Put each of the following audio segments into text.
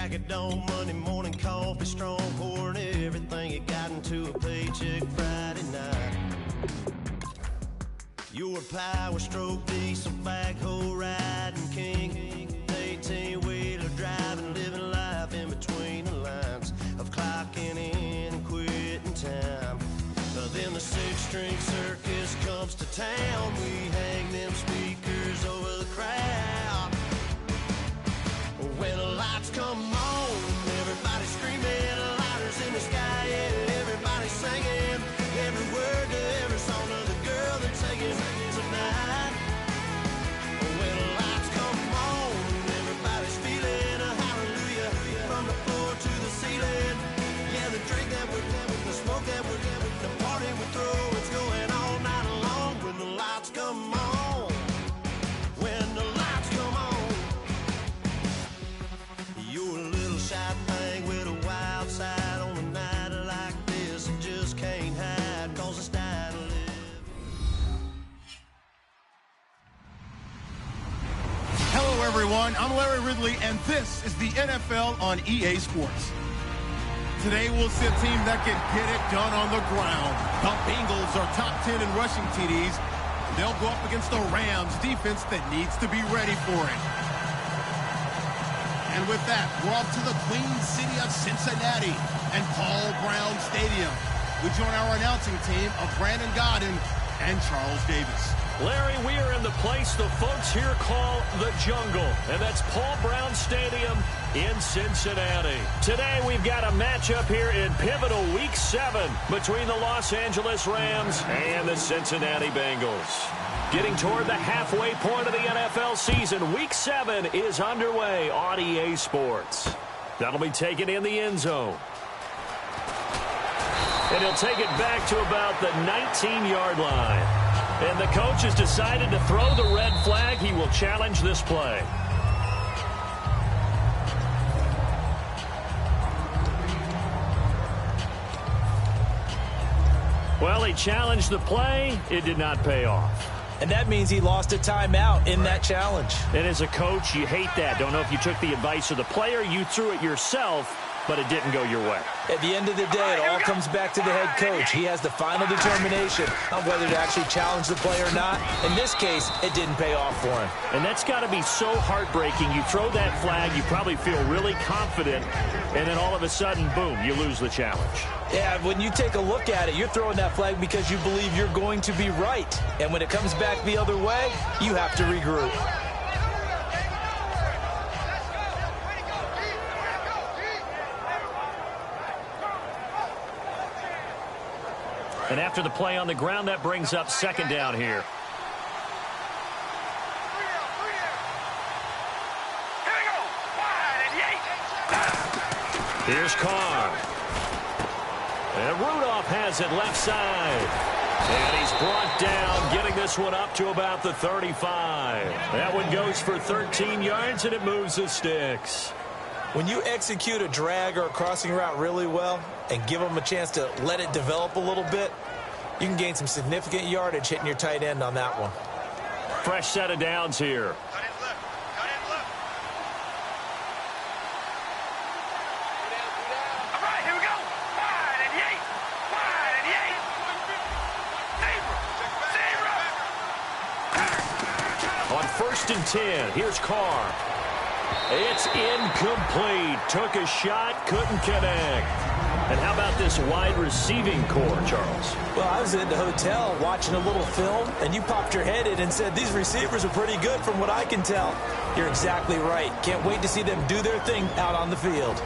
Crack a dawn, Monday morning coffee, strong pouring everything you got into a paycheck Friday night. You're a power stroke diesel backhoe riding king, 18-wheeler driving, living life in between the lines of clocking in and quitting time. Then the six-string circus comes to town. We hang them speakers over the crowd. When the lights come on, everybody's screaming, lighters in the sky, and everybody's singing every word to every song of the girl they're taking tonight. When the lights come on, everybody's feeling a hallelujah from the floor to the ceiling. Yeah, the drink that we're having, the smoke that we're having, the party we throw, it's going all night long. When the lights come on, when the lights come on, you're a little shy thing with a wild side on a night like this. You just can't hide, cause it's time to live. Hello, everyone. I'm Larry Ridley, and this is the NFL on EA Sports. Today, we'll see a team that can get it done on the ground. The Bengals are top 10 in rushing TDs. They'll go up against the Rams defense that needs to be ready for it. And with that, we're off to the Queen City of Cincinnati and Paul Brown Stadium. We join our announcing team of Brandon Godden and Charles Davis. Larry, we are in the place the folks here call the Jungle, and that's Paul Brown Stadium in Cincinnati. Today, we've got a matchup here in pivotal Week 7 between the Los Angeles Rams and the Cincinnati Bengals. Getting toward the halfway point of the NFL season, Week 7 is underway on EA Sports. That'll be taken in the end zone. And he'll take it back to about the 19-yard line. And the coach has decided to throw the red flag. He will challenge this play. Well, he challenged the play. It did not pay off. And that means he lost a timeout in that challenge. And as a coach, you hate that. Don't know if you took the advice of the player, you threw it yourself, but it didn't go your way. At the end of the day, it all comes back to the head coach. He has the final determination on whether to actually challenge the play or not. In this case, it didn't pay off for him. And that's got to be so heartbreaking. You throw that flag, you probably feel really confident, and then all of a sudden, boom, you lose the challenge. Yeah, when you take a look at it, you're throwing that flag because you believe you're going to be right. And when it comes back the other way, you have to regroup. And after the play on the ground, that brings up second down here. Here's Carr. And Rudolph has it left side. And he's brought down, getting this one up to about the 35. That one goes for 13 yards, and it moves the sticks. When you execute a drag or a crossing route really well and give them a chance to let it develop a little bit, you can gain some significant yardage hitting your tight end on that one. Fresh set of downs here. All right, here we go. Wide and Yates. Wide and Yates. Zero. On 1st and 10, here's Carr. It's incomplete. Took a shot, couldn't connect. And how about this wide receiving core, Charles? Well, I was at the hotel watching a little film, and you popped your head in and said, these receivers are pretty good from what I can tell. You're exactly right. Can't wait to see them do their thing out on the field.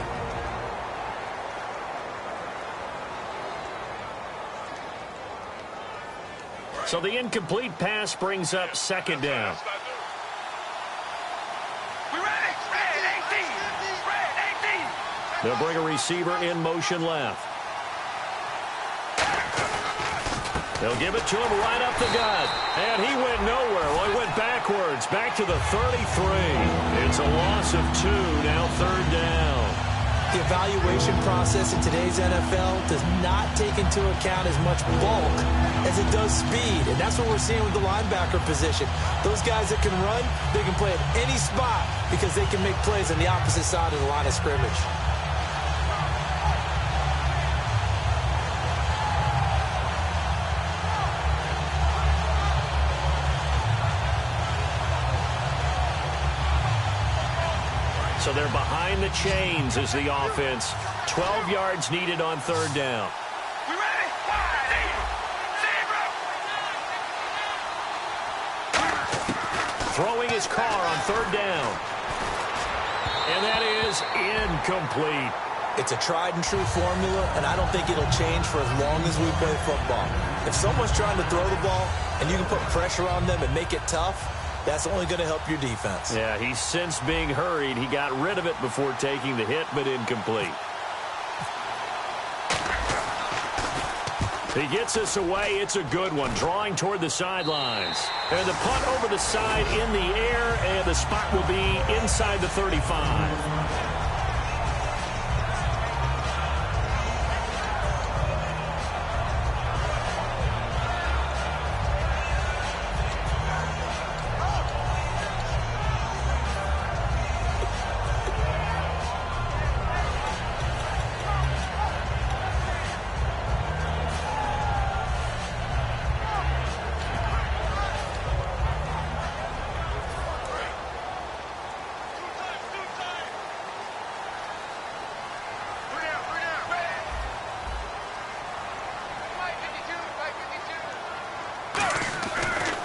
So the incomplete pass brings up second down. They'll bring a receiver in motion left. They'll give it to him right up the gut. And he went nowhere. Well, he went backwards, back to the 33. It's a loss of 2, now third down. The evaluation process in today's NFL does not take into account as much bulk as it does speed. And that's what we're seeing with the linebacker position. Those guys that can run, they can play at any spot because they can make plays on the opposite side of the line of scrimmage. So they're behind the chains as the offense. 12 yards needed on third down. We ready? Throwing his car on third down. And that is incomplete. It's a tried and true formula, and I don't think it'll change for as long as we play football. If someone's trying to throw the ball and you can put pressure on them and make it tough, that's only going to help your defense. Yeah, he's since being hurried. He got rid of it before taking the hit, but incomplete. He gets us away. It's a good one, drawing toward the sidelines. And the punt over the side in the air, and the spot will be inside the 35.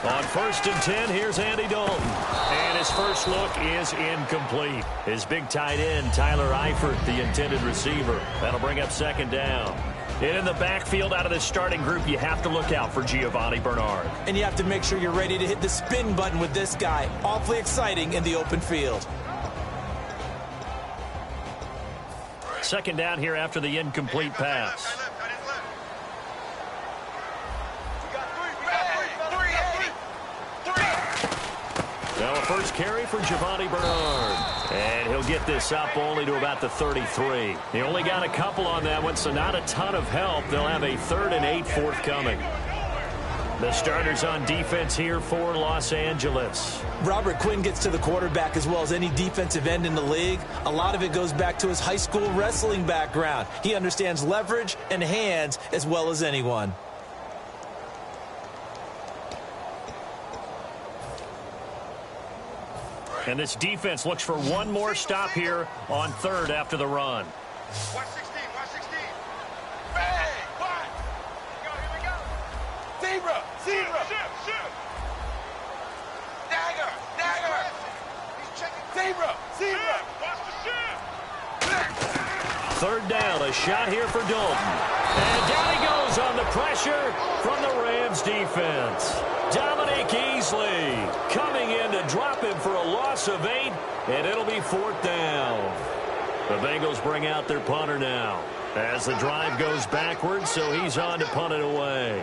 On 1st and 10, here's Andy Dalton. And his first look is incomplete. His big tight end, Tyler Eifert, the intended receiver. That'll bring up second down. In the backfield out of the starting group, you have to look out for Giovanni Bernard. And you have to make sure you're ready to hit the spin button with this guy. Awfully exciting in the open field. Second down here after the incomplete pass. Now a first carry for Giovanni Bernard. And he'll get this up only to about the 33. He only got a couple on that one, so not a ton of help. They'll have a 3rd and 8 forthcoming. The starters on defense here for Los Angeles. Robert Quinn gets to the quarterback as well as any defensive end in the league. A lot of it goes back to his high school wrestling background. He understands leverage and hands as well as anyone. And this defense looks for one more stop here on 3rd after the run. 116, 116. Hey, what? Here we go. Zebra, zebra. Shoot. Dagger. He's checking. Zebra. Watch the ship. 3rd down, a shot here for Dalton. And down he goes on the pressure from the Rams defense. Dominique Easley coming in to drop him for a loss of 8, and it'll be 4th down. The Bengals bring out their punter now as the drive goes backwards, so he's on to punt it away.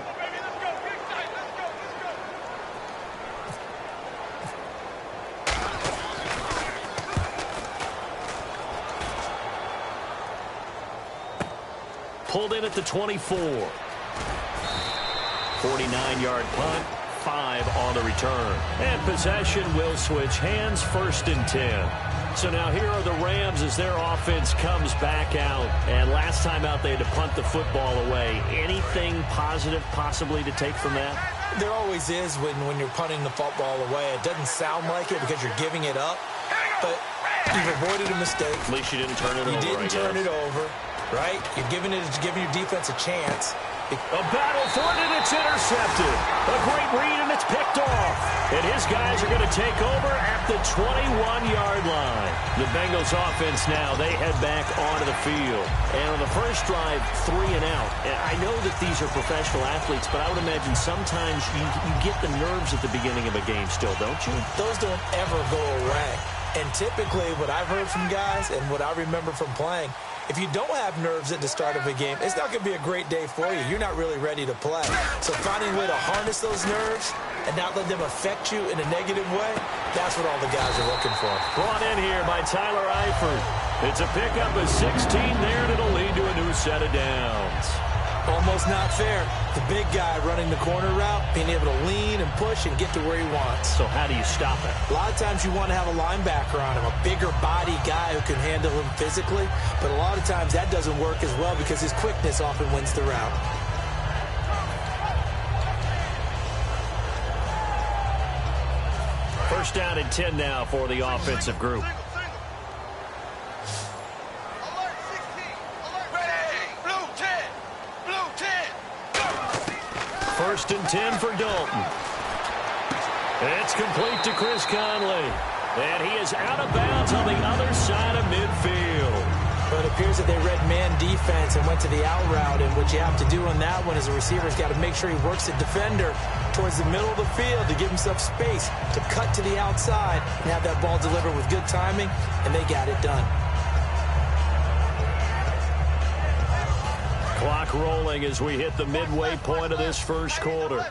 Pulled in at the 24. 49-yard punt. 5 on the return. And possession will switch hands, 1st and 10. So now here are the Rams as their offense comes back out. And last time out they had to punt the football away. Anything positive possibly to take from that? There always is when you're punting the football away. It doesn't sound like it because you're giving it up. But you've avoided a mistake. At least you didn't turn it over. You didn't turn it over, right? You're giving your defense a chance. A battle for it, and it's intercepted. A great read, and it's picked off. And his guys are going to take over at the 21-yard line. The Bengals offense now, they head back onto the field. And on the first drive, 3 and out. And I know that these are professional athletes, but I would imagine sometimes you get the nerves at the beginning of a game still, don't you? Those don't ever go away. And typically what I've heard from guys and what I remember from playing, if you don't have nerves at the start of a game, it's not going to be a great day for you. You're not really ready to play. So finding a way to harness those nerves and not let them affect you in a negative way, that's what all the guys are looking for. Brought in here by Tyler Eifert. It's a pickup of 16 there, and it'll lead to a new set of downs. Almost not fair. The big guy running the corner route, being able to lean and push and get to where he wants. So how do you stop it? A lot of times you want to have a linebacker on him, a bigger body guy who can handle him physically, but a lot of times that doesn't work as well because his quickness often wins the route. First down and 10 now for the offensive group. First and 10 for Dalton. It's complete to Chris Conley. And he is out of bounds on the other side of midfield. But it appears that they read man defense and went to the out route. And what you have to do on that one is a receiver's got to make sure he works the defender towards the middle of the field to give himself space to cut to the outside and have that ball delivered with good timing. And they got it done. Clock rolling as we hit the midway point of this first quarter.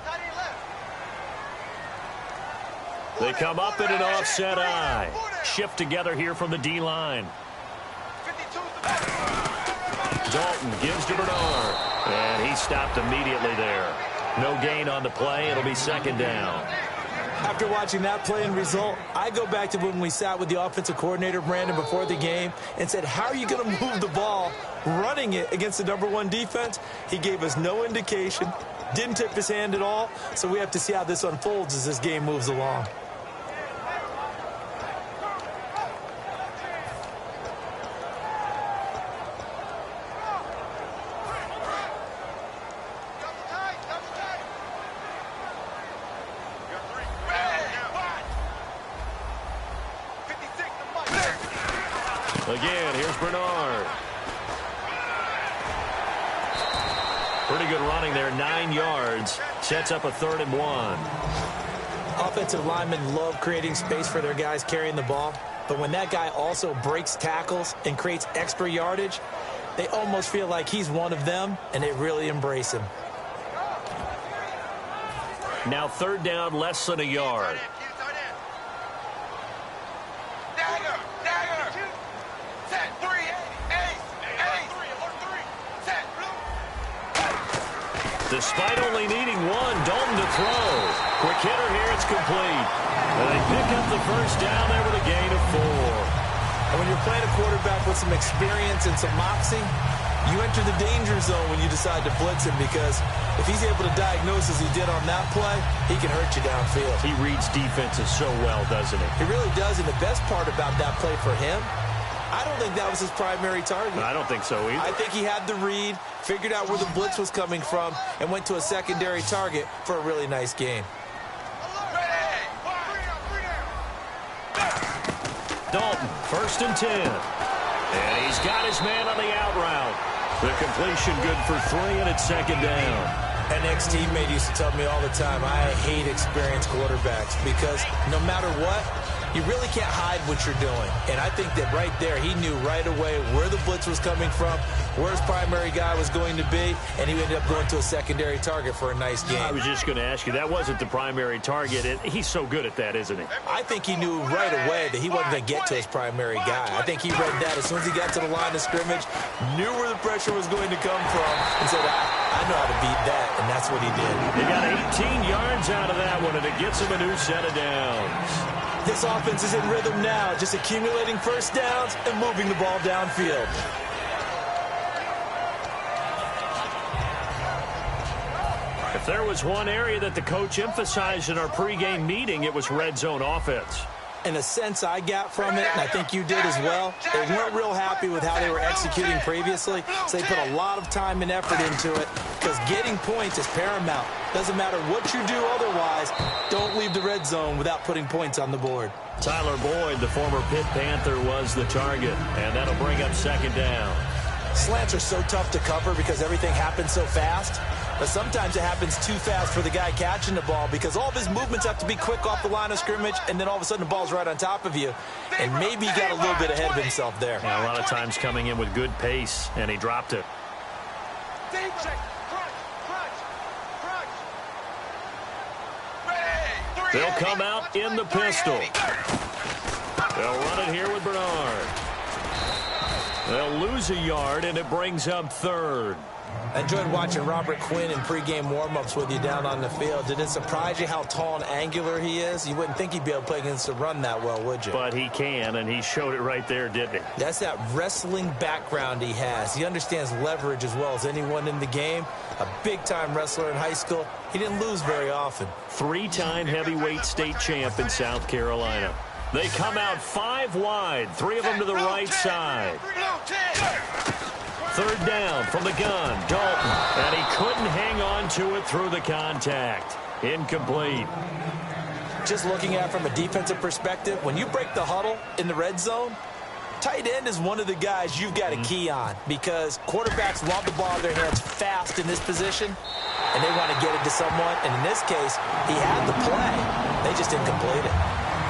They come up in an offset eye. Shift together here from the D-line. Dalton gives to Bernard. And he stopped immediately there. No gain on the play. It'll be second down. After watching that play and result, I go back to when we sat with the offensive coordinator, Brandon, before the game and said, how are you going to move the ball running it against the #1 defense? He gave us no indication, didn't tip his hand at all, so we have to see how this unfolds as this game moves along. Again, here's Bernard. Pretty good running there, 9 yards. Sets up a 3rd and 1. Offensive linemen love creating space for their guys carrying the ball, but when that guy also breaks tackles and creates extra yardage, they almost feel like he's one of them, and they really embrace him. Now 3rd down, less than a yard. Despite only needing one, Dalton to throw. Quick hitter here, it's complete. And they pick up the first down there with a gain of 4. And when you're playing a quarterback with some experience and some moxie, you enter the danger zone when you decide to blitz him, because if he's able to diagnose as he did on that play, he can hurt you downfield. He reads defenses so well, doesn't he? He really does, and the best part about that play for him, I don't think that was his primary target. I don't think so either. I think he had the read, figured out where the blitz was coming from, and went to a secondary target for a really nice gain. Dalton, 1st and 10. And he's got his man on the out route. The completion good for 3, and it's 2nd down. An ex-teammate used to tell me all the time, I hate experienced quarterbacks, because no matter what, you really can't hide what you're doing. And I think that right there, he knew right away where the blitz was coming from, where his primary guy was going to be, and he ended up going to a secondary target for a nice game. I was just going to ask you, that wasn't the primary target. He's so good at that, isn't he? I think he knew right away that he wasn't going to get to his primary guy. I think he read that as soon as he got to the line of scrimmage, knew where the pressure was going to come from, and said, I know how to beat that, and that's what he did. He got 18 yards out of that one, and it gets him a new set of downs. This offense is in rhythm now, just accumulating first downs and moving the ball downfield. If there was one area that the coach emphasized in our pregame meeting, it was red zone offense. And the sense I got from it, and I think you did as well, they weren't real happy with how they were executing previously, so they put a lot of time and effort into it, because getting points is paramount. Doesn't matter what you do otherwise, don't leave the red zone without putting points on the board. Tyler Boyd, the former Pitt Panther, was the target, and that'll bring up 2nd down. Slants are so tough to cover because everything happens so fast. But sometimes it happens too fast for the guy catching the ball, because all of his movements have to be quick off the line of scrimmage, and then all of a sudden the ball's right on top of you. And maybe he got a little bit ahead of himself there. Yeah, a lot of times coming in with good pace, and he dropped it. They'll come out in the pistol. They'll run it here with Bernard. They'll lose a yard, and it brings up third. I enjoyed watching Robert Quinn in pregame warm-ups with you down on the field. Did it surprise you how tall and angular he is? You wouldn't think he'd be able to play against the run that well, would you? But he can, and he showed it right there, didn't he? That's that wrestling background he has. He understands leverage as well as anyone in the game. A big-time wrestler in high school. He didn't lose very often. Three-time heavyweight state champ in South Carolina. They come out 5 wide, 3 of them to the right side. Third down from the gun, Dalton, and he couldn't hang on to it through the contact. Incomplete. Just looking at it from a defensive perspective, when you break the huddle in the red zone, tight end is one of the guys you've got to key on because quarterbacks want the ball in their hands fast in this position, and they want to get it to someone. And in this case, he had the play. They just didn't complete it.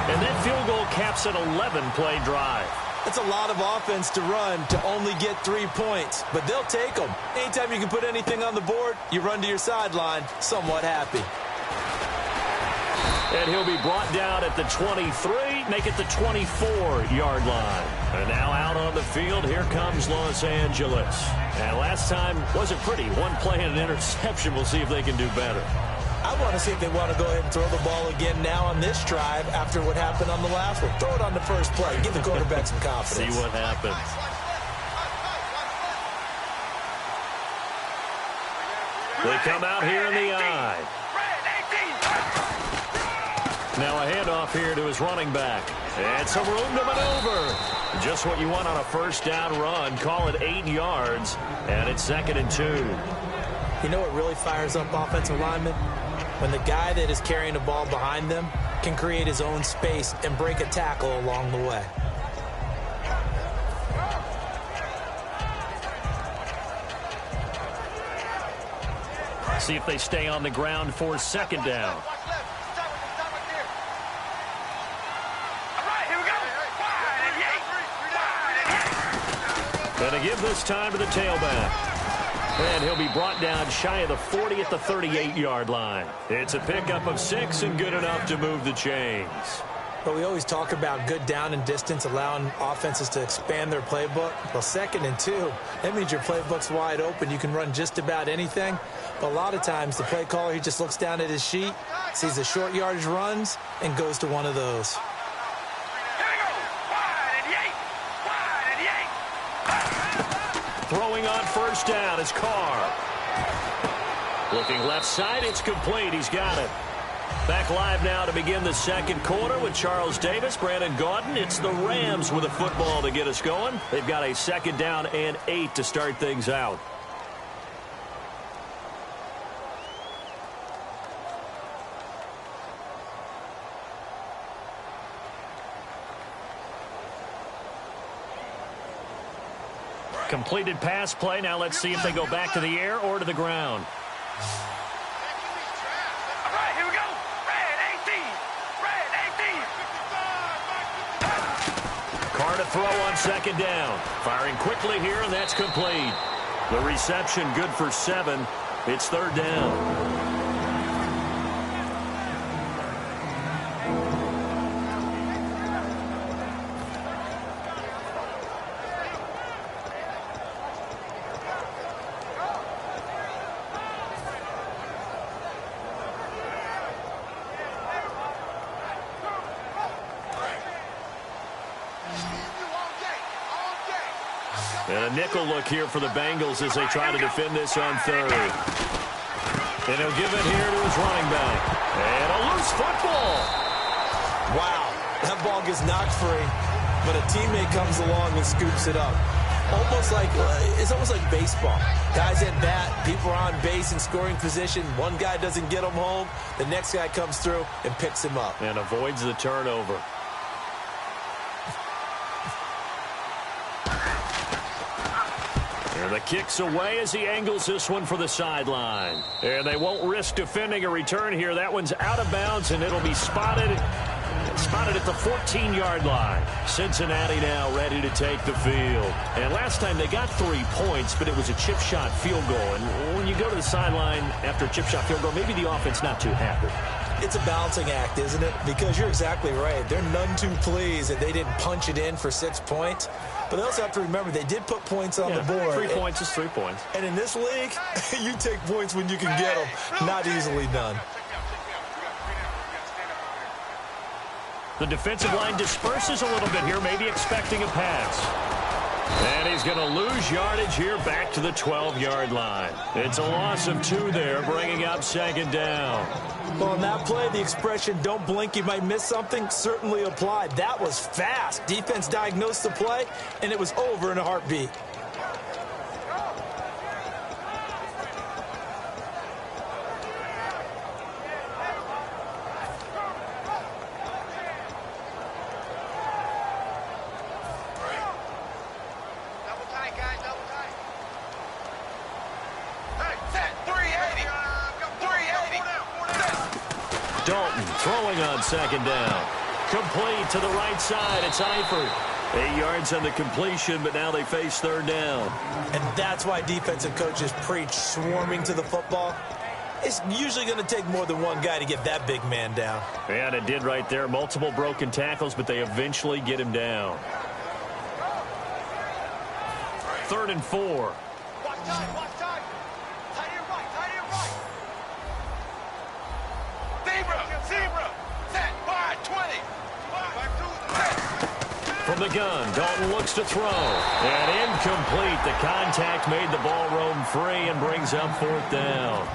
And that field goal caps an 11-play drive. It's a lot of offense to run to only get 3 points, but they'll take them. Anytime you can put anything on the board, you run to your sideline somewhat happy. And he'll be brought down at the 23, make it the 24-yard line. And now out on the field, here comes Los Angeles. And last time wasn't pretty. One play and an interception. We'll see if they can do better. I want to see if they want to go ahead and throw the ball again now on this drive after what happened on the last one. Throw it on the first play. Give the quarterback some confidence. See what happens. They come out here in the eye. Now a handoff here to his running back. And some room to maneuver. Just what you want on a first down run. Call it 8 yards. And it's 2nd and 2. You know what really fires up offensive linemen? When the guy that is carrying the ball behind them can create his own space and break a tackle along the way. See if they stay on the ground for 2nd down. And they give this time to the tailback. And he'll be brought down shy of the 40 at the 38-yard line. It's a pickup of 6 and good enough to move the chains. But we always talk about good down and distance, allowing offenses to expand their playbook. Well, 2nd and 2, that means your playbook's wide open. You can run just about anything. But a lot of times, the play caller, he just looks down at his sheet, sees the short yardage runs, and goes to one of those. Throwing on first down is Carr. Looking left side, it's complete. He's got it. Back live now to begin the 2nd quarter with Charles Davis, Brandon Gaudin. It's the Rams with a football to get us going. They've got a 2nd down and 8 to start things out. Completed pass play. Now let's see if they go back to the air or to the ground. All right, here we go. Red 18. Carr to throw on 2nd down. Firing quickly here, and that's complete. The reception good for 7. It's 3rd down. And a nickel look here for the Bengals as they try to defend this on 3rd. And he'll give it here to his running back. And a loose football. Wow, that ball gets knocked free, but a teammate comes along and scoops it up. It's almost like baseball. Guys at bat, people are on base in scoring position. One guy doesn't get him home. The next guy comes through and picks him up. And avoids the turnover. And the kick's away as he angles this one for the sideline. And they won't risk defending a return here. That one's out of bounds, and it'll be spotted at the 14-yard line. Cincinnati now ready to take the field. And last time they got 3 points, but it was a chip shot field goal. And when you go to the sideline after a chip shot field goal, maybe the offense not too happy. It's a balancing act, isn't it? Because you're exactly right. They're none too pleased that they didn't punch it in for 6 points. But they also have to remember they did put points on the board. 3 points is 3 points. And in this league, you take points when you can get them. Not easily done. The defensive line disperses a little bit here, maybe expecting a pass. And he's going to lose yardage here back to the 12-yard line. It's a loss of 2 there, bringing up 2nd down. Well, on that play, the expression, don't blink, you might miss something, certainly applied. That was fast. Defense diagnosed the play, and it was over in a heartbeat. Dalton throwing on 2nd down. Complete to the right side. It's Eifert. 8 yards on the completion, but now they face 3rd down. And that's why defensive coaches preach swarming to the football. It's usually going to take more than one guy to get that big man down. And it did right there. Multiple broken tackles, but they eventually get him down. 3rd and 4. Watch time, watch time. Tight end right, tight end right. Zebra, set, wide, 20. From the gun, Dalton looks to throw. And incomplete. The contact made the ball roam free and brings up 4th down.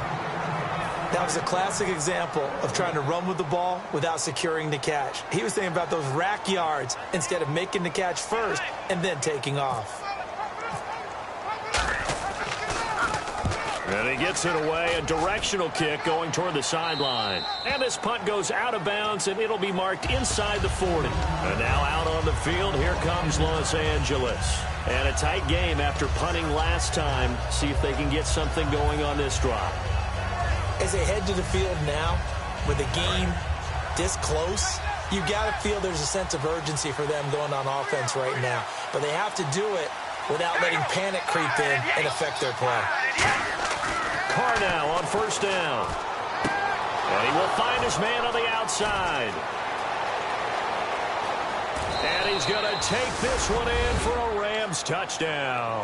That was a classic example of trying to run with the ball without securing the catch. He was thinking about those rack yards instead of making the catch first and then taking off. And he gets it away, a directional kick going toward the sideline. And this punt goes out of bounds, and it'll be marked inside the 40. And now out on the field, here comes Los Angeles. And a tight game after punting last time. See if they can get something going on this drive. As they head to the field now, with the game this close, you got to feel there's a sense of urgency for them going on offense right now. But they have to do it without letting panic creep in and affect their play. Carr now on 1st down. And he will find his man on the outside. And he's going to take this one in for a Rams touchdown.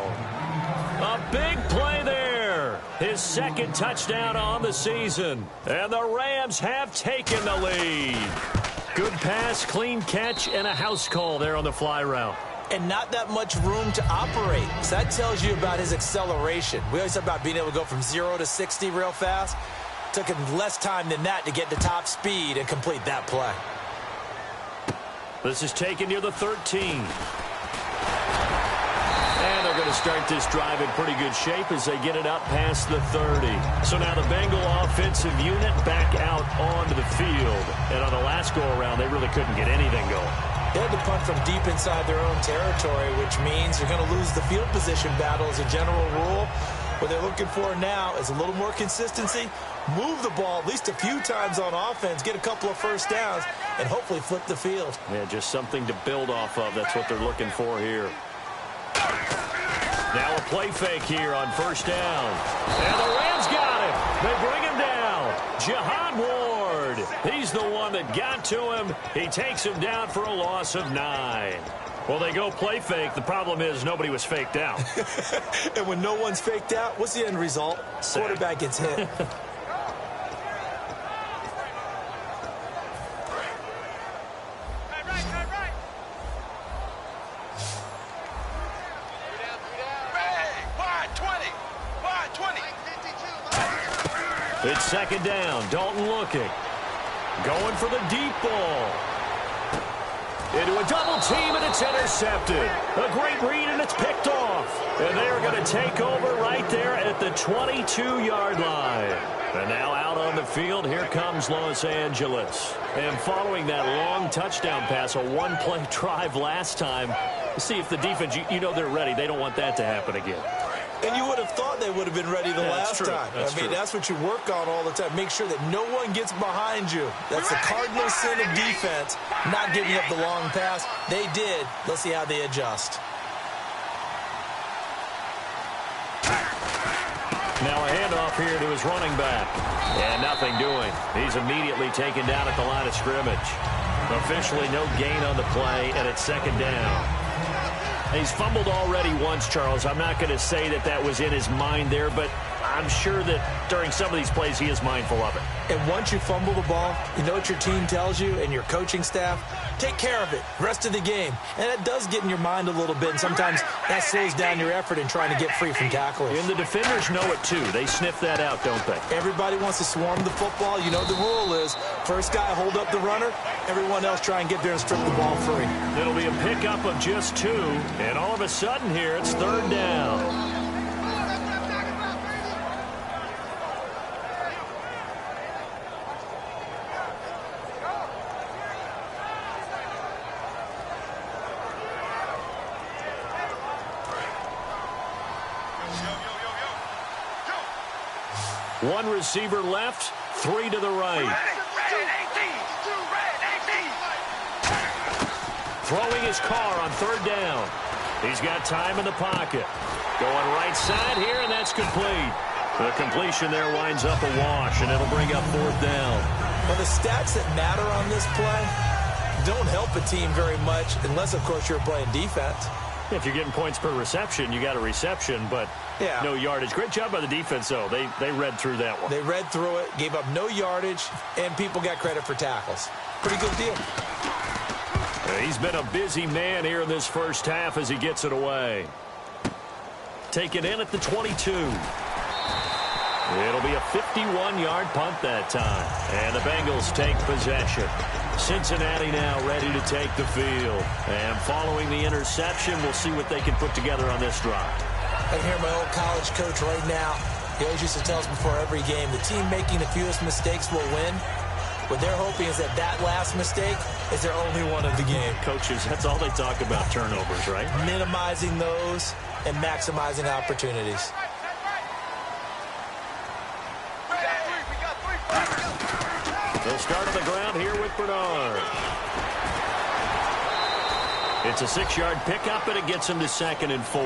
A big play there. His 2nd touchdown on the season. And the Rams have taken the lead. Good pass, clean catch, and a house call there on the fly route. And not that much room to operate. So that tells you about his acceleration. We always talk about being able to go from 0 to 60 real fast. Took him less time than that to get to top speed and complete that play. This is taken near the 13. And they're going to start this drive in pretty good shape as they get it up past the 30. So now the Bengal offensive unit back out onto the field. And on the last go-around, they really couldn't get anything going. They had to punt from deep inside their own territory, which means you're going to lose the field position battle as a general rule. What they're looking for now is a little more consistency, move the ball at least a few times on offense, get a couple of 1st downs, and hopefully flip the field. Yeah, just something to build off of. That's what they're looking for here. Now a play fake here on 1st down. And the Rams got him. They bring him down. Jihad Ward. He's the one that got to him. He takes him down for a loss of 9. Well, they go play fake. The problem is nobody was faked out. And when no one's faked out, what's the end result? Quarterback gets hit. It's 2nd down. Dalton looking. Going for the deep ball. Into a double team, and it's intercepted. A great read, and it's picked off. And they're going to take over right there at the 22-yard line. And now out on the field, here comes Los Angeles. And following that long touchdown pass, a one-play drive last time, see if the defense, you know they're ready. They don't want that to happen again. And you would have thought they would have been ready the last time. That's what you work on all the time. Make sure that no one gets behind you. That's the cardinal sin of defense, not giving up the long pass. They did. Let's see how they adjust. Now a handoff here to his running back. And nothing doing. He's immediately taken down at the line of scrimmage. Officially no gain on the play, and it's second down. He's fumbled already once, Charles. I'm not going to say that that was in his mind there, but I'm sure that during some of these plays he is mindful of it. And once you fumble the ball, you know what your team tells you and your coaching staff? Take care of it rest of the game. And it does get in your mind a little bit, and sometimes that slows down your effort in trying to get free from tacklers. And the defenders know it too. They sniff that out, don't they? Everybody wants to swarm the football. You know the rule is first guy hold up the runner, everyone else try and get there and strip the ball free. It'll be a pickup of just 2, and all of a sudden here it's third down. One receiver left, 3 to the right. Throwing his car on third down. He's got time in the pocket. Going right side here, and that's complete. The completion there winds up a wash, and it'll bring up fourth down. Well, the stats that matter on this play don't help a team very much unless, of course, you're playing defense. If you're getting points per reception, you got a reception, but no yardage. Great job by the defense, though. They read through that one. They read through it, gave up no yardage, and people got credit for tackles. Pretty good deal. He's been a busy man here in this first half as he gets it away. Taken in at the 22. It'll be a 51-yard punt that time. And the Bengals take possession. Cincinnati now ready to take the field. And following the interception, we'll see what they can put together on this drive. I hear my old college coach right now. He always used to tell us before every game, the team making the fewest mistakes will win. What they're hoping is that last mistake is their only one of the game. Coaches, that's all they talk about, turnovers, right? Minimizing those and maximizing opportunities. They'll start on the ground here with Bernard. It's a 6-yard pickup, and it gets him to 2nd and 4.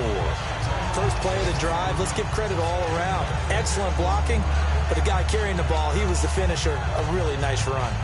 First play of the drive, let's give credit all around. Excellent blocking, but the guy carrying the ball, he was the finisher. A really nice run.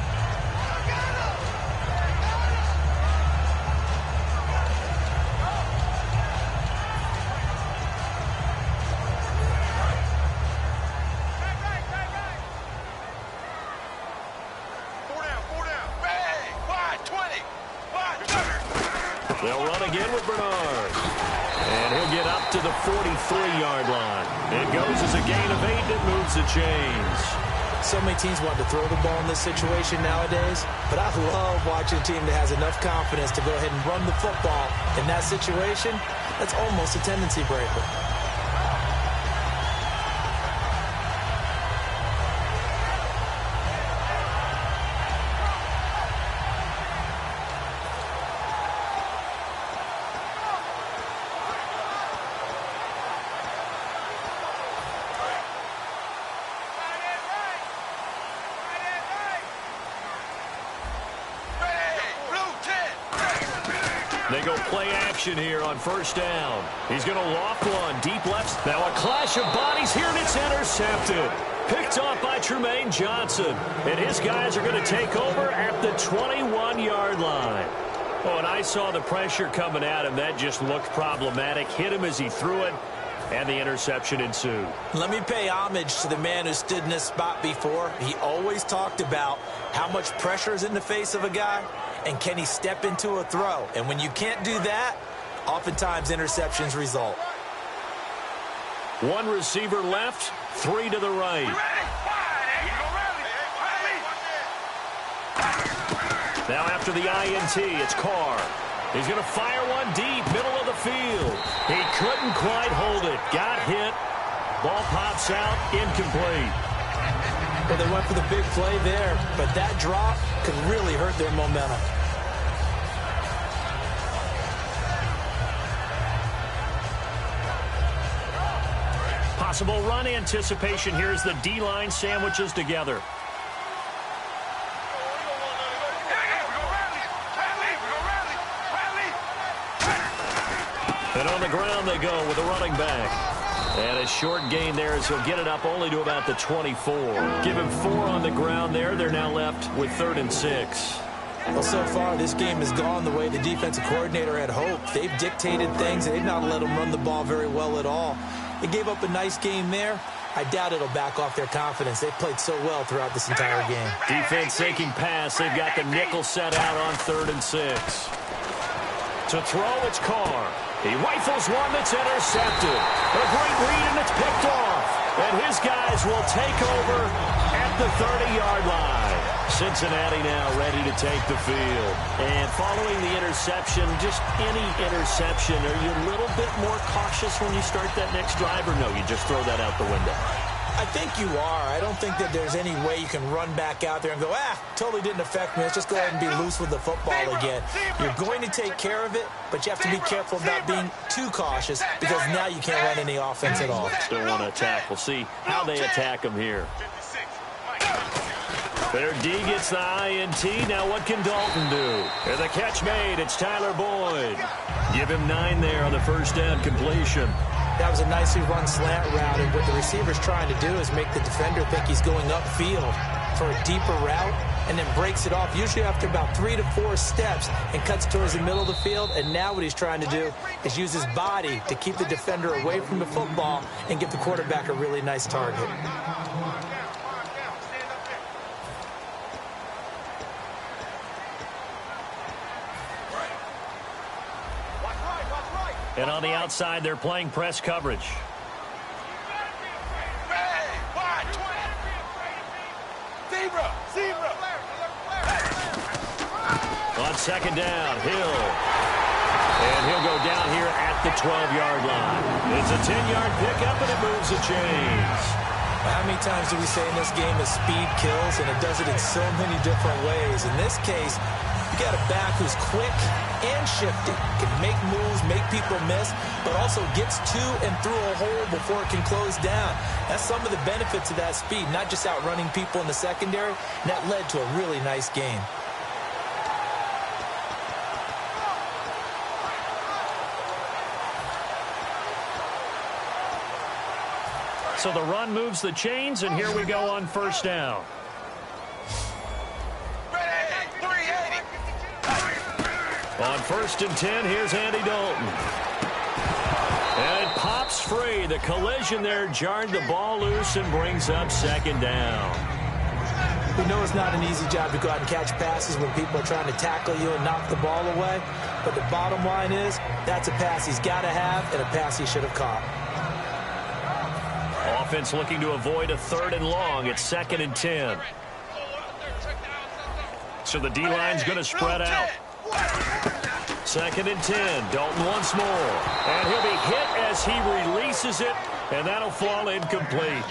They'll run again with Bernard. And he'll get up to the 43-yard line. It goes as a gain of 8 that moves the chains. So many teams want to throw the ball in this situation nowadays, but I love watching a team that has enough confidence to go ahead and run the football. In that situation, that's almost a tendency breaker. They go play action here on first down. He's going to loft one. Deep left. Now a clash of bodies here, and it's intercepted. Picked off by Trumaine Johnson. And his guys are going to take over at the 21-yard line. Oh, and I saw the pressure coming at him. That just looked problematic. Hit him as he threw it, and the interception ensued. Let me pay homage to the man who stood in this spot before. He always talked about how much pressure is in the face of a guy, and can he step into a throw? And when you can't do that, oftentimes interceptions result. One receiver left, 3 to the right. Now after the INT, it's Carr. He's going to fire one deep, middle of the field. He couldn't quite hold it. Got hit. Ball pops out, incomplete. Well, they went for the big play there, but that drop could really hurt their momentum. Possible run anticipation here as the D-line sandwiches together. And on the ground they go with a running back. And a short gain there as he'll get it up only to about the 24. Give him 4 on the ground there. They're now left with 3rd and 6. Well, so far, this game has gone the way the defensive coordinator had hoped. They've dictated things, and they've not let them run the ball very well at all. They gave up a nice game there. I doubt it'll back off their confidence. They've played so well throughout this entire game. Defense taking pass. They've got the nickel set out on 3rd and 6. To throw, it's Carr. He rifles one that's intercepted. A great read, and it's picked off. And his guys will take over at the 30-yard line. Cincinnati now ready to take the field. And following the interception, just any interception, are you a little bit more cautious when you start that next drive, or no, you just throw that out the window? I think you are. I don't think that there's any way you can run back out there and go, totally didn't affect me. Let's just go ahead and be loose with the football again. You're going to take care of it, but you have to be careful about being too cautious because now you can't run any offense at all. Still want to attack. We'll see how they attack him here. Their D gets the INT. Now what can Dalton do? And the catch made. It's Tyler Boyd. Give him 9 there on the first down completion. That was a nicely run slant route, and what the receiver's trying to do is make the defender think he's going upfield for a deeper route and then breaks it off, usually after about 3 to 4 steps, and cuts towards the middle of the field. And now what he's trying to do is use his body to keep the defender away from the football and give the quarterback a really nice target. And on the outside, they're playing press coverage. On second down, Hill. And he'll go down here at the 12-yard line. It's a 10-yard pickup, and it moves the chains. How many times do we say in this game that speed kills, and it does it in so many different ways? In this case, you got a back who's quick and shifty, can make moves, make people miss, but also gets to and through a hole before it can close down. That's some of the benefits of that speed, not just outrunning people in the secondary, and that led to a really nice game. So the run moves the chains, and here we go on first down. On 1st and 10, here's Andy Dalton. And it pops free. The collision there jarred the ball loose and brings up second down. We know it's not an easy job to go out and catch passes when people are trying to tackle you and knock the ball away. But the bottom line is, that's a pass he's got to have and a pass he should have caught. Offense looking to avoid a 3rd and long. It's 2nd and 10. So the D-line's going to spread out. 2nd and 10. Dalton once more. And he'll be hit as he releases it, and that'll fall incomplete.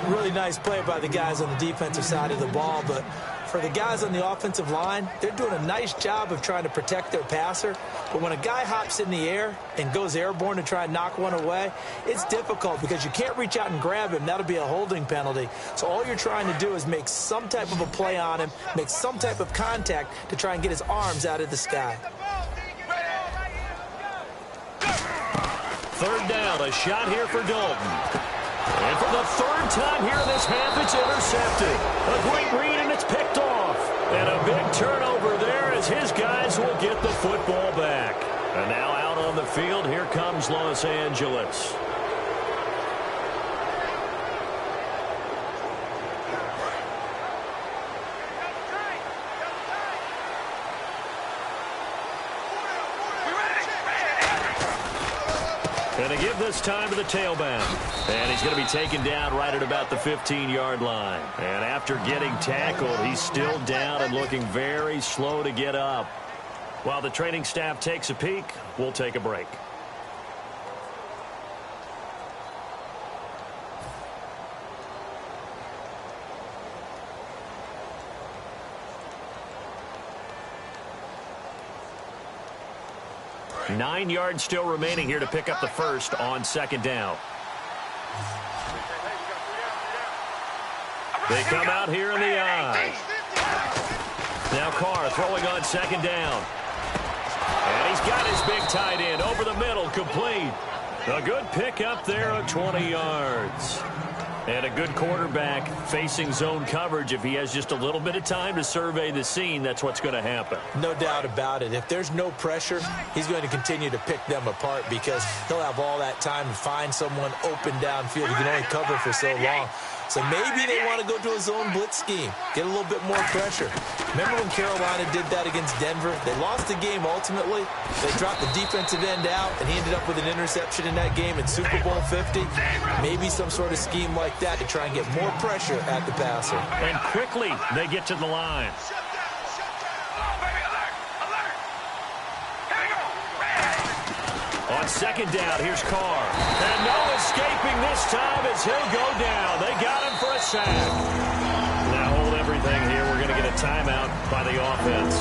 Really nice play by the guys on the defensive side of the ball, but for the guys on the offensive line, they're doing a nice job of trying to protect their passer. But when a guy hops in the air and goes airborne to try and knock one away, it's difficult because you can't reach out and grab him. That'll be a holding penalty. So all you're trying to do is make some type of a play on him, make some type of contact to try and get his arms out of the sky. 3rd down, a shot here for Dalton. And for the 3rd time here in this half, it's intercepted. A great read, and it's picked off. And a big turnover there as his guys will get the football back. And now out on the field, here comes Los Angeles. And to give this time to the tailback. And he's going to be taken down right at about the 15-yard line. And after getting tackled, he's still down and looking very slow to get up. While the training staff takes a peek, we'll take a break. Nine yards still remaining here to pick up the first on 2nd down. They come out here in the eye. Now Carr throwing on 2nd down. And he's got his big tight end over the middle, complete. A good pick up there of 20 yards. And a good quarterback facing zone coverage. If he has just a little bit of time to survey the scene, that's what's going to happen. No doubt about it. If there's no pressure, he's going to continue to pick them apart because he'll have all that time to find someone open downfield. He can only cover for so long. So maybe they want to go to a zone blitz scheme, get a little bit more pressure. Remember when Carolina did that against Denver? They lost the game ultimately. They dropped the defensive end out, and he ended up with an interception in that game in Super Bowl 50. Maybe some sort of scheme like that to try and get more pressure at the passer. And quickly they get to the line. On second down, here's Carr. And no escaping this time as he'll go down. They got him for a sack. Now hold everything here. We're going to get a timeout by the offense.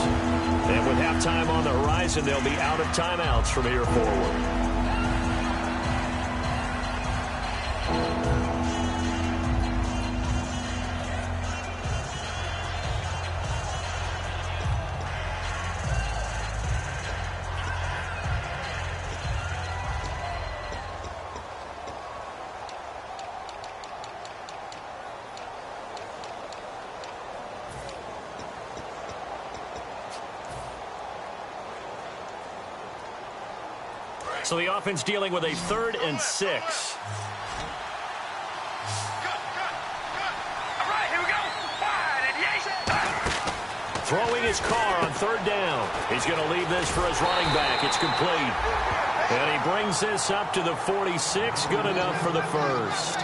And with halftime on the horizon, they'll be out of timeouts from here forward. So the offense dealing with a 3rd and 6. All right, here we go. Wide and Throwing his Carr on 3rd down. He's going to leave this for his running back. It's complete. And he brings this up to the 46. Good enough for the first.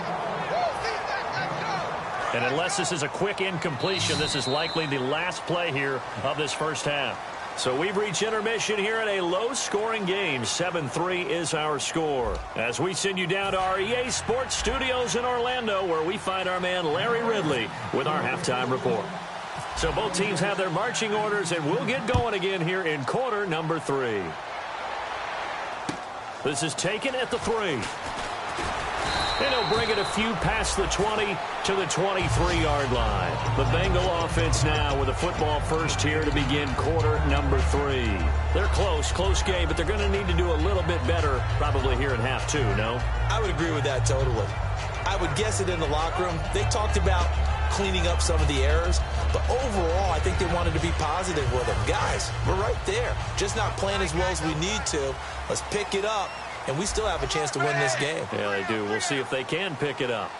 And unless this is a quick incompletion, this is likely the last play here of this first half. So we've reached intermission here in a low-scoring game. 7-3 is our score. As we send you down to our EA Sports Studios in Orlando, where we find our man Larry Ridley with our halftime report. So both teams have their marching orders, and we'll get going again here in quarter number 3. This is taken at the 3. And he'll bring it a few past the 20 to the 23-yard line. The Bengal offense now with a football first here to begin quarter number 3. They're close game, but they're going to need to do a little bit better probably here in half 2, no? I would agree with that totally. I would guess it in the locker room. They talked about cleaning up some of the errors, but overall, I think they wanted to be positive with them. Guys, we're right there. Just not playing as well as we need to. Let's pick it up. And we still have a chance to win this game. Yeah, they do. We'll see if they can pick it up.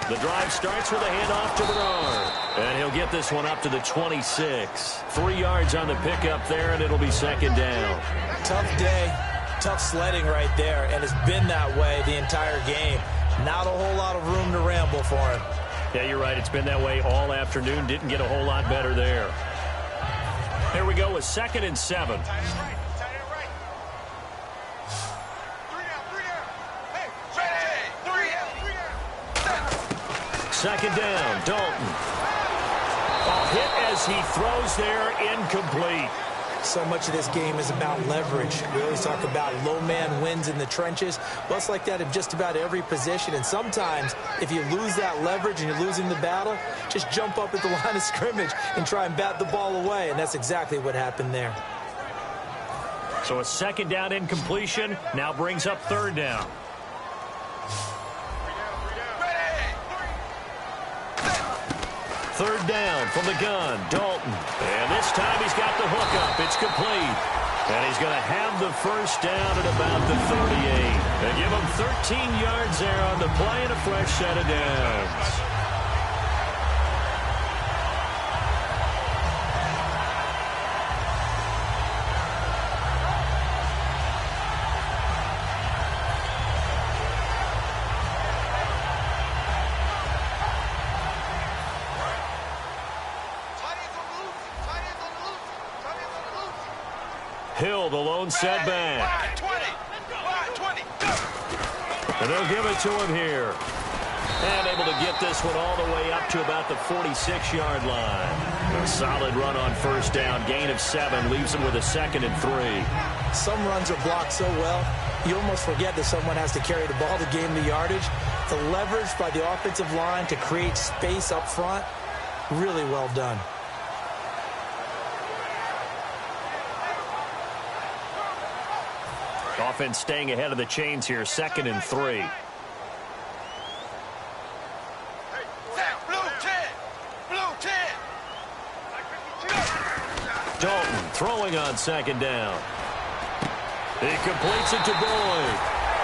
The drive starts with a handoff to Bernard. And he'll get this one up to the 26. 3 yards on the pickup there, and it'll be 2nd down. Tough day, tough sledding right there, and it's been that way the entire game. Not a whole lot of room to ramble for him. Yeah, you're right. It's been that way all afternoon. Didn't get a whole lot better there. Here we go with 2nd and 7. Second down, Dalton. A hit as he throws there, incomplete. So much of this game is about leverage. We always talk about low man wins in the trenches. Well, it's like that in just about every position. And sometimes, if you lose that leverage and you're losing the battle, just jump up at the line of scrimmage and try and bat the ball away. And that's exactly what happened there. So a 2nd down incompletion now brings up 3rd down. Third down from the gun, Dalton. And this time he's got the hook up. It's complete. And he's going to have the first down at about the 38. And give him 13 yards there on the play and a fresh set of downs. Hill, the lone setback. And they'll give it to him here. And able to get this one all the way up to about the 46-yard line. A solid run on first down. Gain of 7 leaves him with a 2nd and 3. Some runs are blocked so well, you almost forget that someone has to carry the ball to gain the yardage. The leverage by the offensive line to create space up front, really well done. Offense staying ahead of the chains here, 2nd and 3. Dalton throwing on 2nd down. He completes it to Boyd.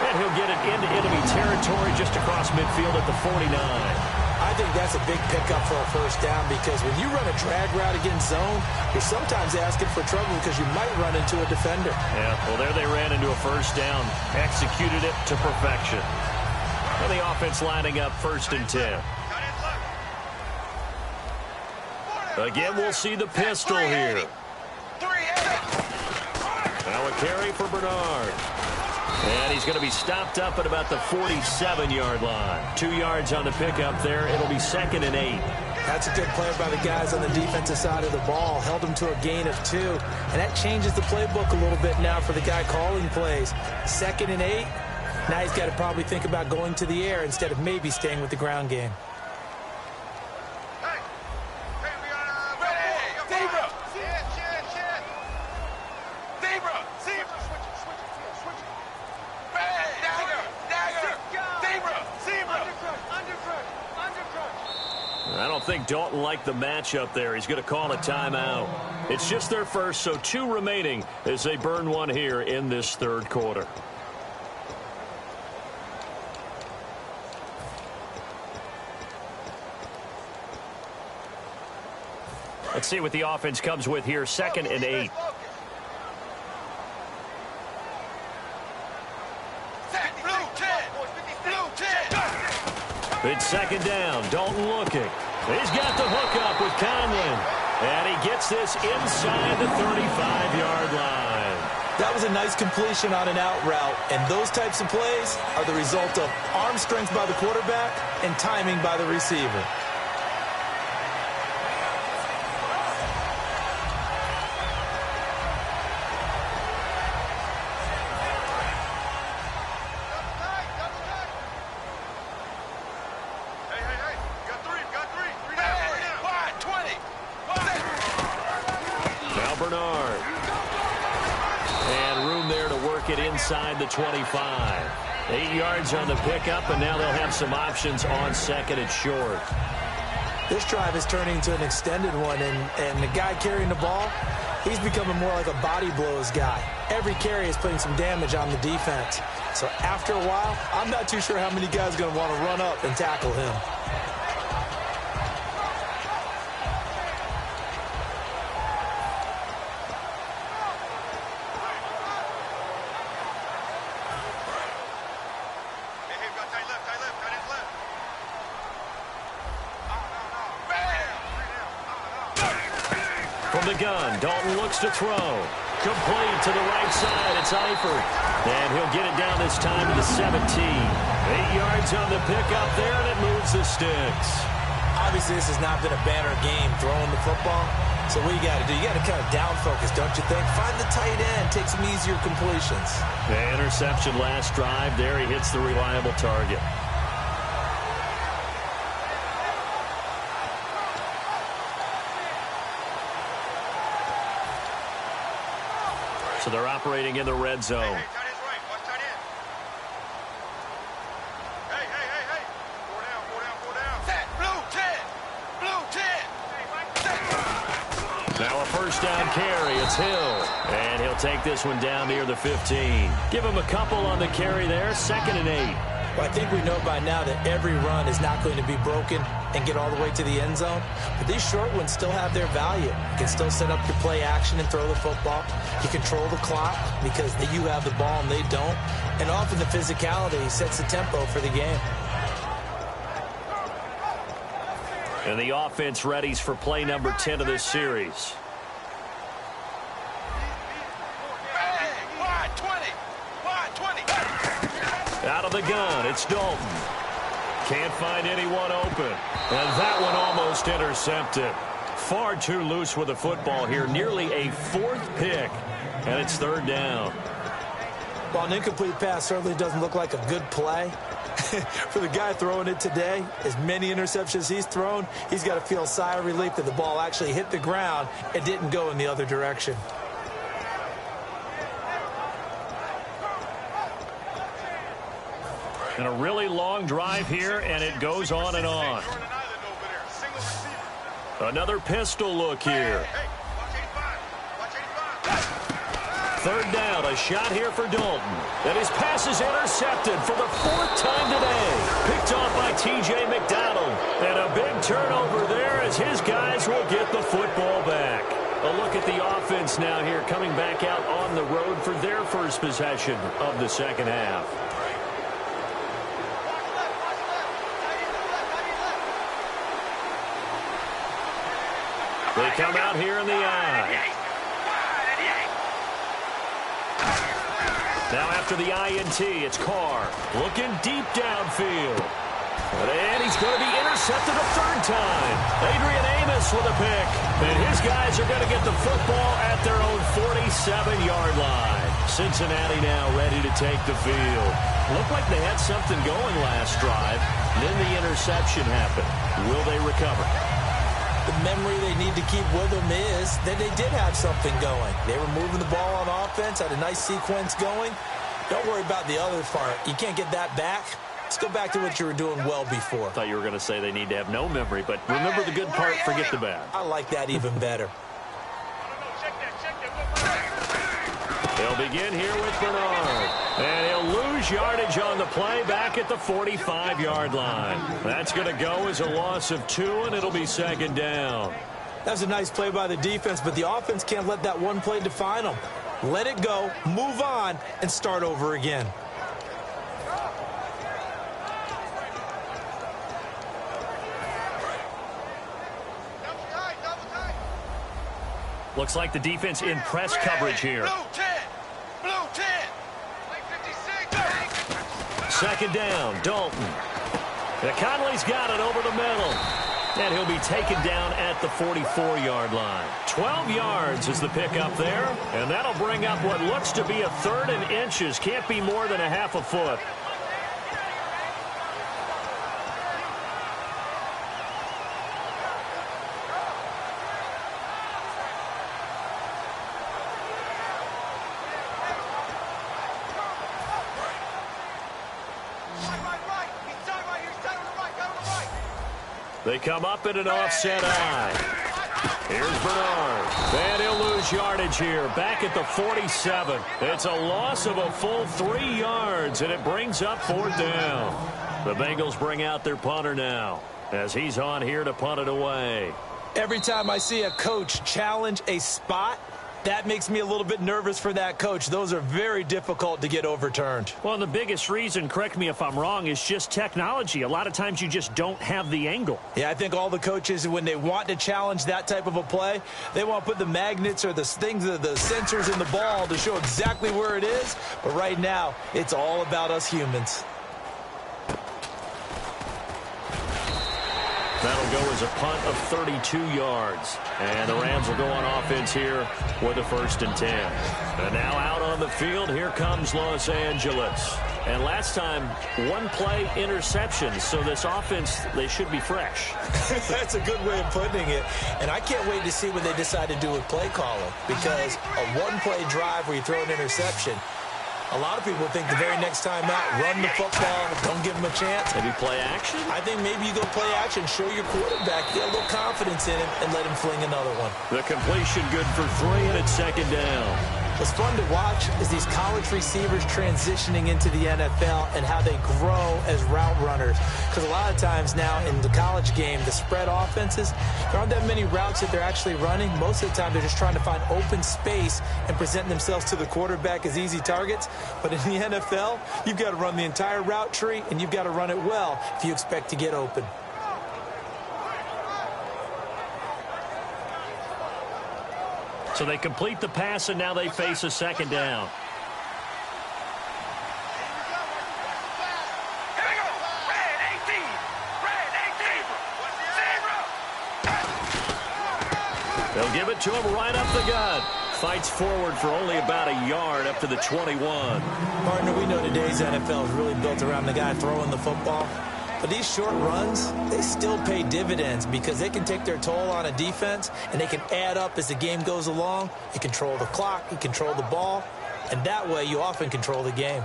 And he'll get it into enemy territory just across midfield at the 49. I think that's a big pickup for a first down because when you run a drag route against zone, you're sometimes asking for trouble because you might run into a defender. Yeah, well, there they ran into a first down. Executed it to perfection. And the offense lining up 1st and 10. Again, we'll see the pistol here. Now a carry for Bernard. And he's going to be stopped up at about the 47-yard line. 2 yards on the pickup there. It'll be 2nd and 8. That's a good play by the guys on the defensive side of the ball. Held him to a gain of 2. And that changes the playbook a little bit now for the guy calling plays. 2nd and 8. Now he's got to probably think about going to the air instead of maybe staying with the ground game. I don't think Dalton liked the matchup there. He's going to call a timeout. It's just their first, so 2 remaining as they burn one here in this 3rd quarter. Let's see what the offense comes with here. 2nd and 8. It's 2nd down. Dalton looking. He's got the hook up with Conlon. And he gets this inside the 35-yard line. That was a nice completion on an out route. And those types of plays are the result of arm strength by the quarterback and timing by the receiver. Inside the 25. 8 yards on the pickup, and now they'll have some options on 2nd and short. This drive is turning into an extended one, and the guy carrying the ball, he's becoming more like a body blows guy. Every carry is putting some damage on the defense. So after a while, I'm not too sure how many guys are going to want to run up and tackle him. From the gun, Dalton looks to throw. Complete to the right side. It's Eifert. And he'll get it down this time to the 17. 8 yards on the pickup there, and it moves the sticks. Obviously, this has not been a banner game throwing the football. So what you got to do, you got to kind of down focus, don't you think? Find the tight end, take some easier completions. The interception last drive. There he hits the reliable target. So they're operating in the red zone. Now a first down carry. It's Hill. And he'll take this one down near the 15. Give him a couple on the carry there. 2nd and 8. Well, I think we know by now that every run is not going to be broken and get all the way to the end zone. But these short ones still have their value. You can still set up your play action and throw the football. You control the clock because you have the ball and they don't. And often the physicality sets the tempo for the game. And the offense readies for play number 10 of this series. Out of the gun, it's Dalton. Can't find anyone open. And that one almost intercepted. Far too loose with the football here. Nearly a 4th pick. And it's 3rd down. Well, an incomplete pass certainly doesn't look like a good play. For the guy throwing it today, as many interceptions he's thrown, he's got to feel a sigh of relief that the ball actually hit the ground and didn't go in the other direction. And a really long drive here, and it goes on and on. Another pistol look here. Third down, a shot here for Dalton. And his pass is intercepted for the 4th time today. Picked off by T.J. McDonald. And a big turnover there as his guys will get the football back. A look at the offense now here, coming back out on the road for their first possession of the second half. They come out here in the I. Now after the INT, it's Carr looking deep downfield. And he's going to be intercepted a 3rd time. Adrian Amos with a pick. And his guys are going to get the football at their own 47-yard line. Cincinnati now ready to take the field. Looked like they had something going last drive. Then the interception happened. Will they recover? The memory they need to keep with them is that they did have something going. They were moving the ball on offense, had a nice sequence going. Don't worry about the other part. You can't get that back. Let's go back to what you were doing well before. I thought you were going to say they need to have no memory, but remember the good part, forget the bad. I like that even better. They'll begin here with Bernard. And he'll lose yardage on the play back at the 45-yard line. That's going to go as a loss of 2, and it'll be 2nd down. That's a nice play by the defense, but the offense can't let that one play define them. Let it go, move on, and start over again. Looks like the defense in press coverage here. Blue 10. Blue 10. 56. 2nd down, Dalton. And Conley's got it over the middle. And he'll be taken down at the 44-yard line. 12 yards is the pickup there. And that'll bring up what looks to be a 3rd and inches. Can't be more than a half a foot. They come up in an offset I. Here's Bernard. And he'll lose yardage here. Back at the 47. It's a loss of a full 3 yards, and it brings up 4th down. The Bengals bring out their punter now as he's on here to punt it away. Every time I see a coach challenge a spot, that makes me a little bit nervous for that coach. Those are very difficult to get overturned. Well, the biggest reason, correct me if I'm wrong, is just technology. A lot of times you just don't have the angle. Yeah, I think all the coaches, when they want to challenge that type of a play, they want to put the magnets or the things, the sensors in the ball to show exactly where it is. But right now, it's all about us humans. That'll go as a punt of 32 yards. And the Rams will go on offense here with a 1st and 10. And now out on the field, here comes Los Angeles. And last time, 1-play interception. So this offense, they should be fresh. That's a good way of putting it. And I can't wait to see what they decide to do with play calling. Because a 1-play drive where you throw an interception, a lot of people think the very next time out, run the football, don't give them a chance. Maybe play action? I think maybe you go play action, show your quarterback, get a little confidence in him, and let him fling another one. The completion good for 3, and it's 2nd down. What's fun to watch is these college receivers transitioning into the NFL and how they grow as route runners. Because a lot of times now in the college game, the spread offenses, there aren't that many routes that they're actually running. Most of the time, they're just trying to find open space and present themselves to the quarterback as easy targets. But in the NFL, you've got to run the entire route tree, and you've got to run it well if you expect to get open. So they complete the pass, and now they face a 2nd down. Here we go. Red 18. Red 18. Zero. They'll give it to him right up the gut. Fights forward for only about a yard up to the 21. Partner, we know today's NFL is really built around the guy throwing the football. But these short runs, they still pay dividends because they can take their toll on a defense and they can add up as the game goes along. You control the clock, you control the ball, and that way you often control the game.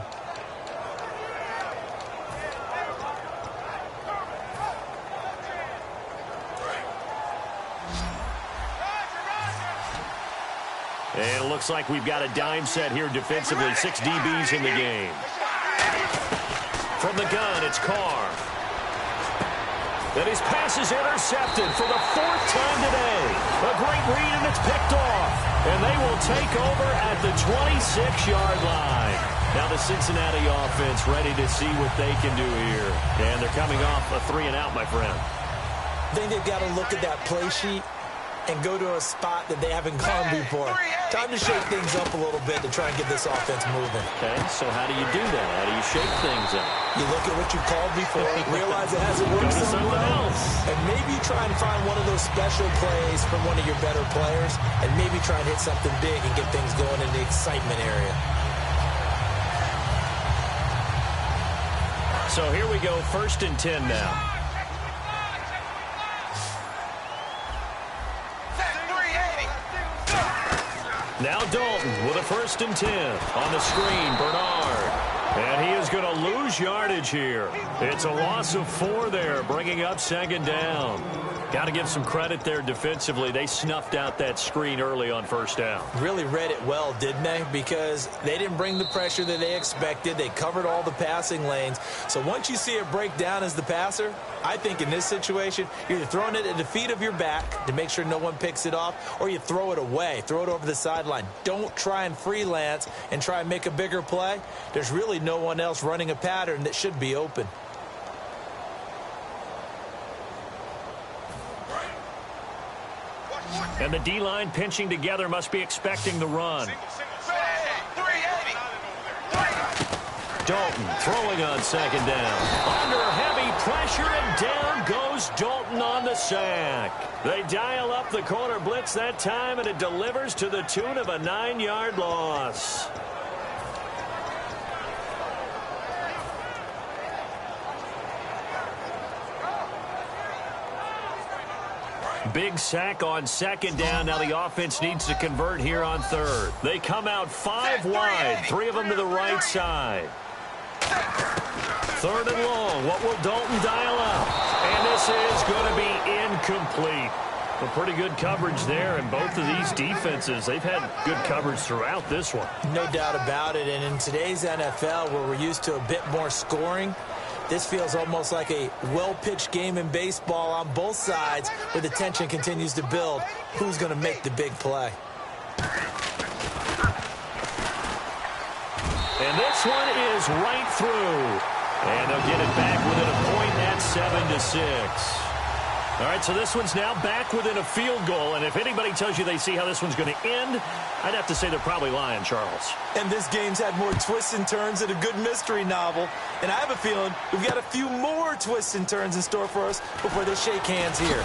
And it looks like we've got a dime set here defensively. 6 DBs in the game. From the gun, it's Carr. And his pass is intercepted for the 4th time today. A great read, and it's picked off. And they will take over at the 26-yard line. Now the Cincinnati offense ready to see what they can do here. And they're coming off a 3-and-out, my friend. I think they've got to look at that play sheet and go to a spot that they haven't gone before. Time to shake things up a little bit to try and get this offense moving. Okay, so how do you do that? How do you shake things up? You look at what you called before, realize it hasn't worked so well, and maybe try and find one of those special plays from one of your better players, and maybe try and hit something big and get things going in the excitement area. So here we go, 1st and 10 now. Now Dalton with a 1st and 10. On the screen, Bernard. And he is going to lose yardage here. It's a loss of 4 there, bringing up 2nd down. Got to give some credit there defensively. They snuffed out that screen early on 1st down. Really read it well, didn't they? Because they didn't bring the pressure that they expected. They covered all the passing lanes. So once you see it break down as the passer, I think in this situation, you're either throwing it at the feet of your back to make sure no one picks it off, or you throw it away, throw it over the sideline. Don't try and freelance and try and make a bigger play. There's really no one else running a pattern that should be open. And the D-line pinching together must be expecting the run. Dalton throwing on 2nd down. Under heavy pressure, and down goes Dalton on the sack. They dial up the corner blitz that time, and it delivers to the tune of a 9-yard loss. Big sack on 2nd down. Now the offense needs to convert here on 3rd. They come out 5 wide, 3 of them to the right side. 3rd and long. What will Dalton dial up? And this is going to be incomplete. Well, pretty good coverage there, and both of these defenses, they've had good coverage throughout this one. No doubt about it, and in today's NFL, where we're used to a bit more scoring, this feels almost like a well-pitched game in baseball on both sides, where the tension continues to build. Who's going to make the big play? And this one is right through. And they'll get it back within a point at 7-6. All right, so this one's now back within a field goal. And if anybody tells you they see how this one's going to end, I'd have to say they're probably lying, Charles. And this game's had more twists and turns than a good mystery novel. And I have a feeling we've got a few more twists and turns in store for us before they shake hands here.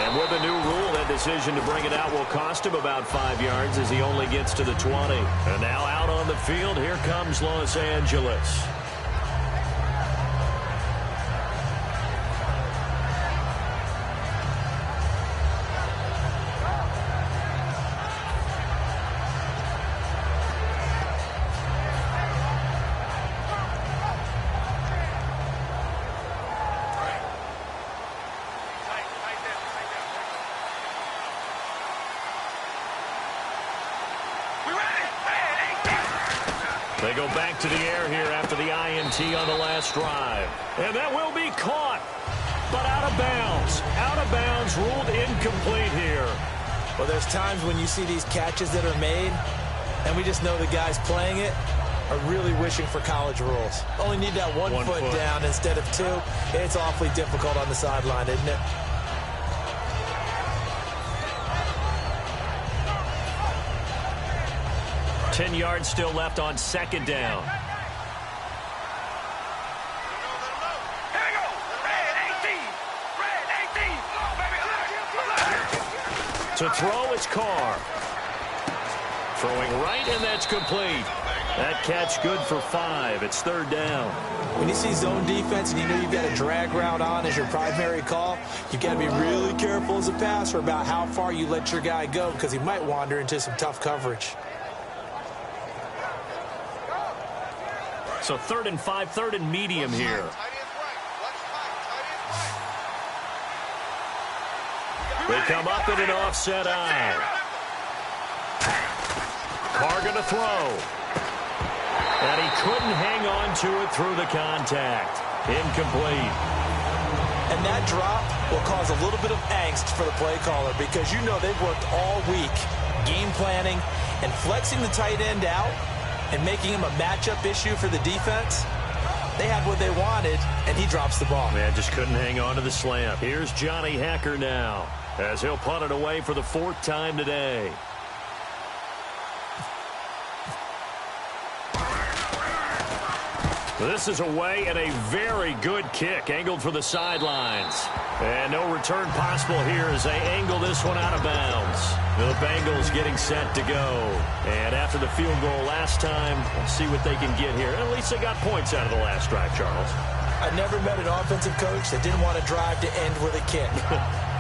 And with the new rule, that decision to bring it out will cost him about 5 yards as he only gets to the 20. And now out on the field, here comes Los Angeles. They go back to the air here after the INT on the last drive. And that will be caught, but out of bounds. Out of bounds, ruled incomplete here. Well, there's times when you see these catches that are made, and we just know the guys playing it are really wishing for college rules. Only need that one foot down instead of 2. It's awfully difficult on the sideline, isn't it? Ten yards still left on 2nd down. To throw, it's Carr. Throwing right, and that's complete. That catch good for 5. It's 3rd down. When you see zone defense and you know you've got a drag route on as your primary call, you've got to be really careful as a passer about how far you let your guy go, because he might wander into some tough coverage. So 3rd and 5, 3rd and medium here. They come up in an offset eye. Carr going to throw. And he couldn't hang on to it through the contact. Incomplete. And that drop will cause a little bit of angst for the play caller because you know they've worked all week game planning and flexing the tight end out and making him a matchup issue for the defense. They had what they wanted, and he drops the ball. Man, just couldn't hang on to the slant. Here's Johnny Hacker now as he'll punt it away for the 4th time today. This is away and a very good kick angled for the sidelines. And no return possible here as they angle this one out of bounds. The Bengals getting set to go. And after the field goal last time, we'll see what they can get here. At least they got points out of the last drive, Charles. I never met an offensive coach that didn't want to drive to end with a kick.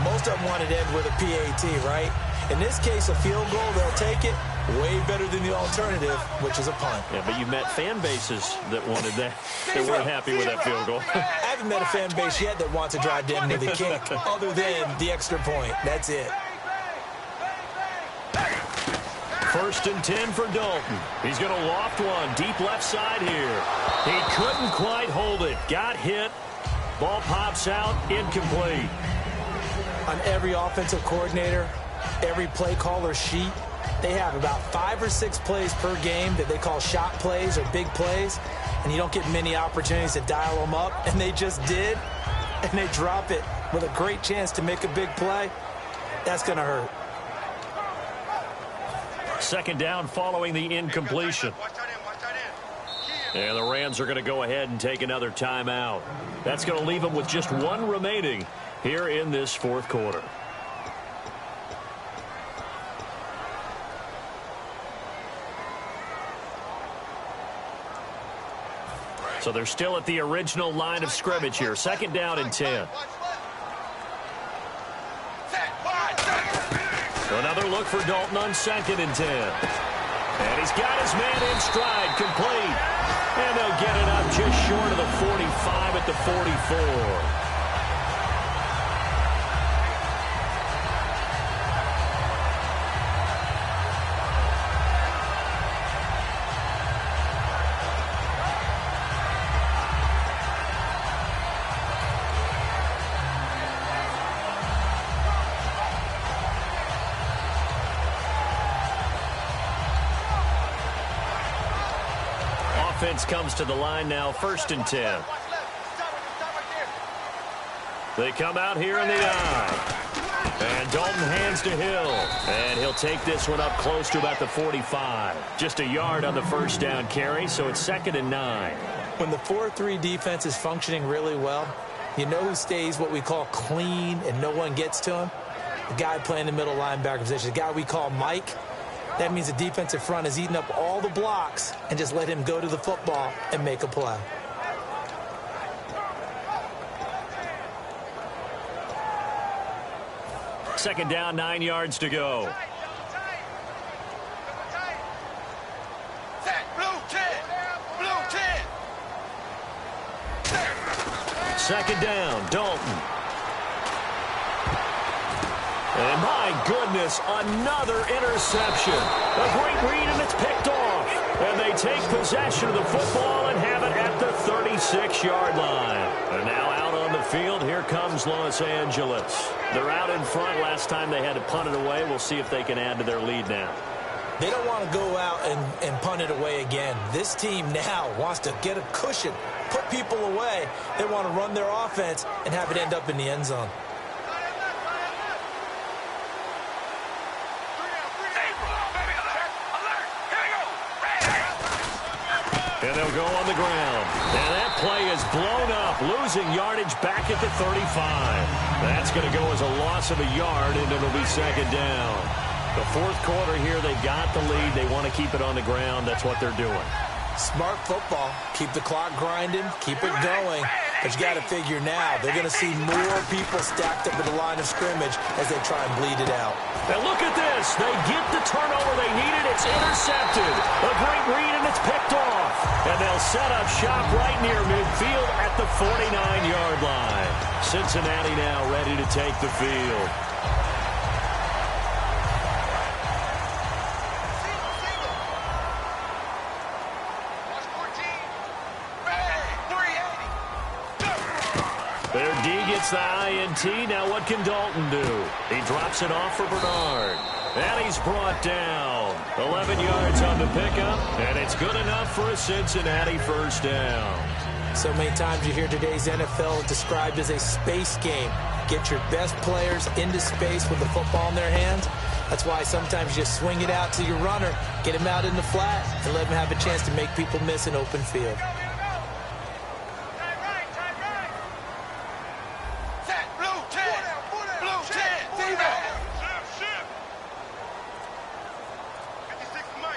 Most of them wanted to end with a PAT, right? In this case, a field goal, they'll take it. Way better than the alternative, which is a punt. Yeah, but you met fan bases that wanted that. They weren't happy with that field goal. I haven't met a fan base yet that wants to drive down with a kick other than the extra point. That's it. 1st and 10 for Dalton. He's going to loft one deep left side here. He couldn't quite hold it. Got hit. Ball pops out. Incomplete. On every offensive coordinator, every play caller sheet, they have about 5 or 6 plays per game that they call shot plays or big plays, and you don't get many opportunities to dial them up, and they just did, and they drop it with a great chance to make a big play. That's going to hurt. 2nd down following the incompletion. And the Rams are going to go ahead and take another timeout. That's going to leave them with just 1 remaining here in this 4th quarter. So they're still at the original line of scrimmage here. 2nd down and 10. Another look for Dalton on 2nd and 10. And he's got his man in stride, complete. And they'll get it up just short of the 45 at the 44. Offense comes to the line now, 1st and 10. They come out here in the eye. And Dalton hands to Hill. And he'll take this one up close to about the 45. Just a yard on the 1st down carry, so it's 2nd and 9. When the 4-3 defense is functioning really well, you know who stays what we call clean and no one gets to him? The guy playing the middle linebacker position, the guy we call Mike. That means the defensive front has eaten up all the blocks and just let him go to the football and make a play. Second down, 9 yards to go. Second down, Dalton. And my goodness, another interception. A great read, and it's picked off. And they take possession of the football and have it at the 36-yard line. And now out on the field, here comes Los Angeles. They're out in front. Last time they had to punt it away. We'll see if they can add to their lead now. They don't want to go out and punt it away again. This team now wants to get a cushion, put people away. They want to run their offense and have it end up in the end zone. And they'll go on the ground. And that play is blown up, losing yardage back at the 35. That's going to go as a loss of a yard, and it'll be second down. The fourth quarter here, they've got the lead. They want to keep it on the ground. That's what they're doing. Smart football. Keep the clock grinding. Keep it going. But you got to figure now, they're going to see more people stacked up at the line of scrimmage as they try and bleed it out. And look at this. They get the turnover they needed. It's intercepted. A great read, and it's picked off. And they'll set up shop right near midfield at the 49-yard line. Cincinnati now ready to take the field. gets the INT. Now what can Dalton do? He drops it off for Bernard. And he's brought down. 11 yards on the pickup, and it's good enough for a Cincinnati first down. So many times you hear today's NFL described as a space game. Get your best players into space with the football in their hands. That's why sometimes you just swing it out to your runner, get him out in the flat, and let him have a chance to make people miss an open field.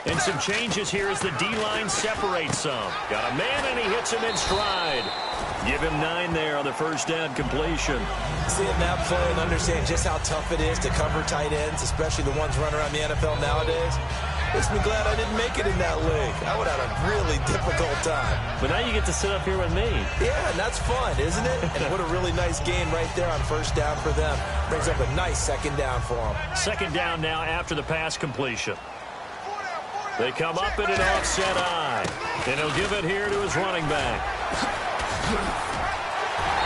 And some changes here as the D-line separates some. Got a man, and he hits him in stride. Give him 9 there on the first down completion. Seeing that play and understand just how tough it is to cover tight ends, especially the ones running around the NFL nowadays, makes me glad I didn't make it in that league. I would have had a really difficult time. But now you get to sit up here with me. Yeah, and that's fun, isn't it? And what a really nice game right there on first down for them. Brings up a nice second down for them. Second down now after the pass completion. They come up in an offset eye. And he'll give it here to his running back.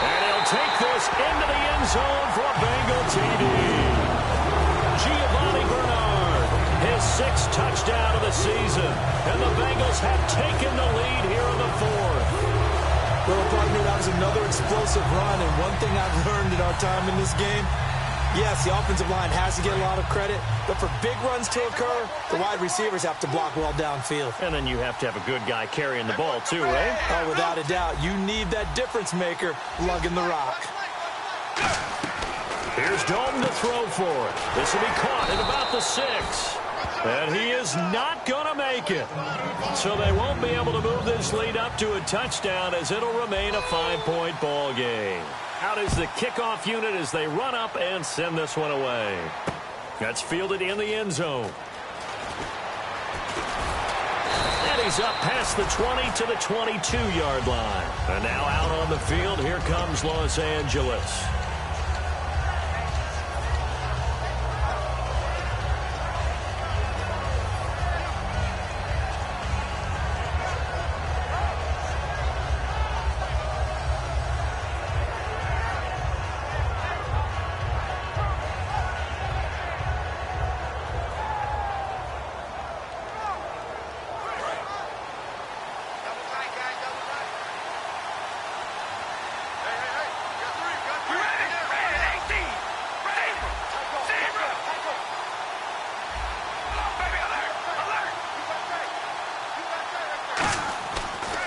And he'll take this into the end zone for a Bengal TD. Giovanni Bernard, his 6th touchdown of the season. And the Bengals have taken the lead here in the 4th. Well, partner, that was another explosive run. And one thing I've learned in our time in this game, yes, the offensive line has to get a lot of credit, but for big runs to occur, the wide receivers have to block well downfield. And then you have to have a good guy carrying the ball too, right? Oh, without a doubt. You need that difference maker lugging the rock. Here's Dalton to throw for it. This will be caught at about the 6. And he is not going to make it. So they won't be able to move this lead up to a touchdown as it'll remain a 5-point ball game. Out is the kickoff unit as they run up and send this one away. That's fielded in the end zone. And he's up past the 20 to the 22-yard line. And now out on the field, here comes Los Angeles.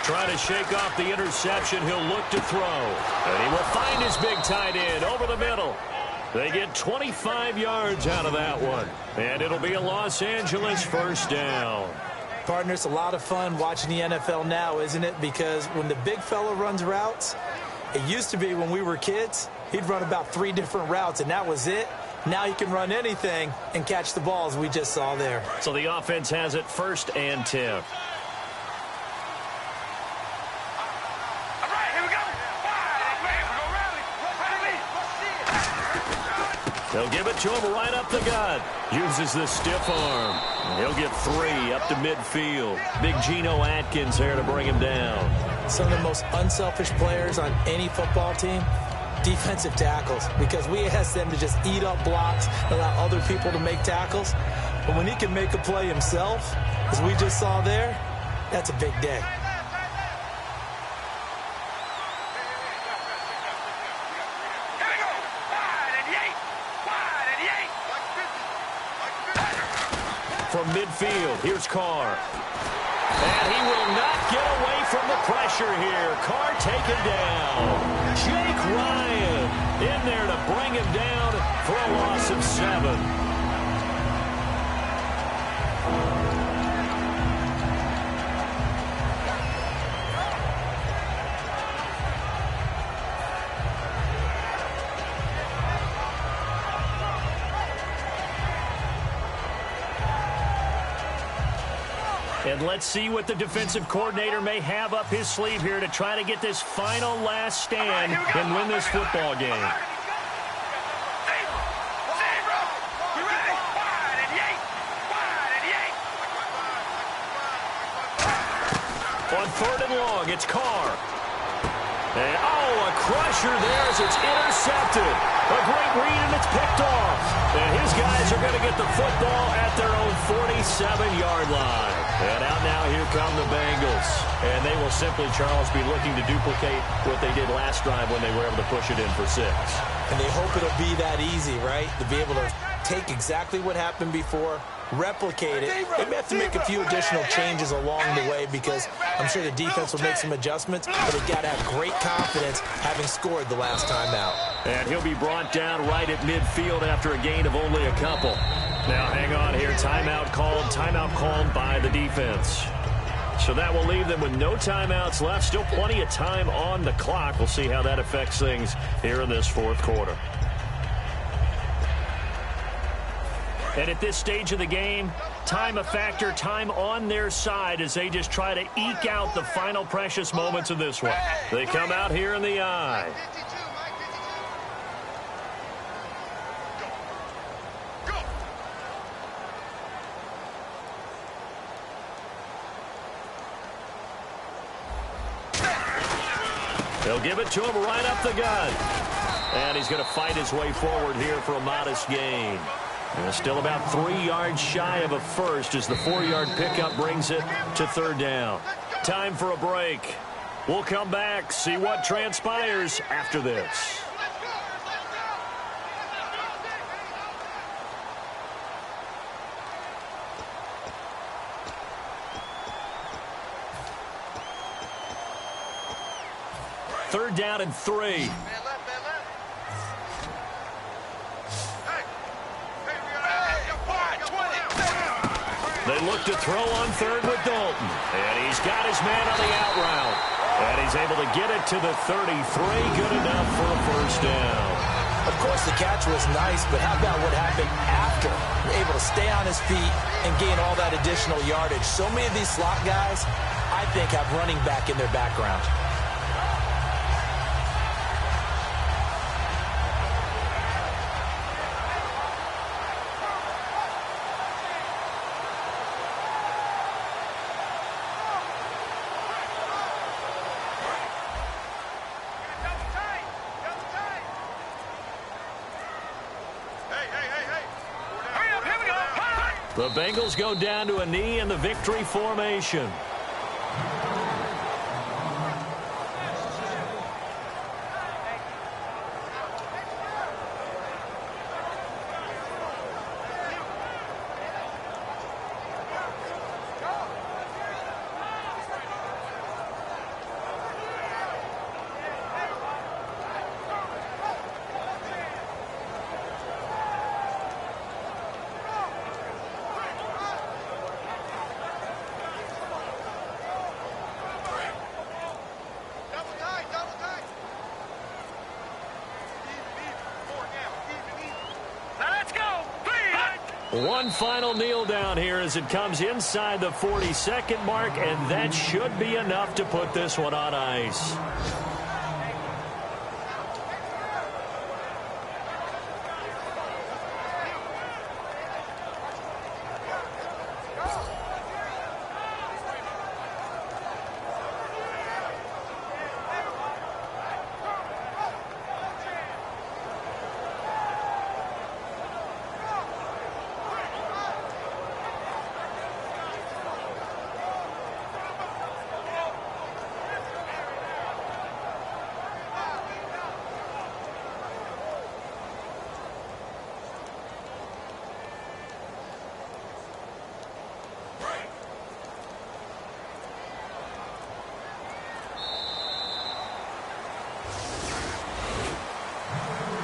Trying to shake off the interception, he'll look to throw. And he will find his big tight end over the middle. They get 25 yards out of that one. And it'll be a Los Angeles first down. Partner, it's a lot of fun watching the NFL now, isn't it? Because when the big fella runs routes, it used to be when we were kids, he'd run about 3 different routes, and that was it. Now he can run anything and catch the ball, as we just saw there. So the offense has it 1st and 10. They'll give it to him right up the gut. Uses the stiff arm. He'll get 3 up to midfield. Big Geno Atkins there to bring him down. Some of the most unselfish players on any football team, defensive tackles, because we ask them to just eat up blocks and allow other people to make tackles. But when he can make a play himself, as we just saw there, that's a big day. From midfield, here's Carr. And he will not get away from the pressure here. Carr taken down. Jake Ryan in there to bring him down for a loss of 7. And let's see what the defensive coordinator may have up his sleeve here to try to get this final last stand and win this football game. On 3rd and long, it's Carr. And, a crusher there as it's intercepted. A great read, and it's picked off. And his guys are going to get the football at their own 47-yard line. And out now, here come the Bengals. And they will simply, Charles, be looking to duplicate what they did last drive when they were able to push it in for 6. And they hope it'll be that easy, right? To be able to take exactly what happened before, replicate it. They may have to make a few additional changes along the way because I'm sure the defense will make some adjustments, but they've got to have great confidence having scored the last time out. And he'll be brought down right at midfield after a gain of only a couple. Now, hang on here. Timeout called by the defense. So that will leave them with no timeouts left. Still plenty of time on the clock. We'll see how that affects things here in this fourth quarter. And at this stage of the game, time a factor, time on their side as they just try to eke out the final precious moments of this one. They come out here in the eye. They'll give it to him right up the gut. And he's going to fight his way forward here for a modest gain. And still about 3 yards shy of a first as the 4-yard pickup brings it to third down. Time for a break. We'll come back, see what transpires after this. Third down and 3. They look to throw on third with Dalton. And he's got his man on the out route. And he's able to get it to the 33. Good enough for a first down. Of course, the catch was nice, but how about what happened after? Able to stay on his feet and gain all that additional yardage. So many of these slot guys, I think, have running back in their background. The Bengals go down to a knee in the victory formation. One final kneel down here as it comes inside the 40-second mark, and that should be enough to put this one on ice.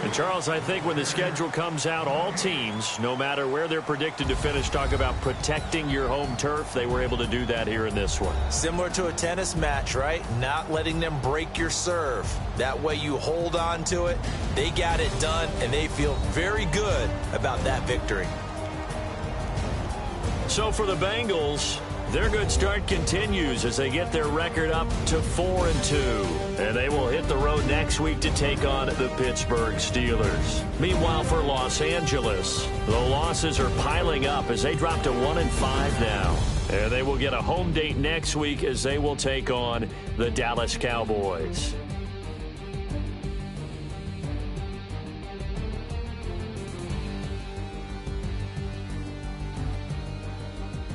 And Charles, I think when the schedule comes out, all teams, no matter where they're predicted to finish, talk about protecting your home turf. They were able to do that here in this one. Similar to a tennis match, right? Not letting them break your serve. That way you hold on to it. They got it done, and they feel very good about that victory. So for the Bengals, their good start continues as they get their record up to 4-2. And they will hit the road next week to take on the Pittsburgh Steelers. Meanwhile, for Los Angeles, the losses are piling up as they drop to 1-5 now. And they will get a home date next week as they will take on the Dallas Cowboys.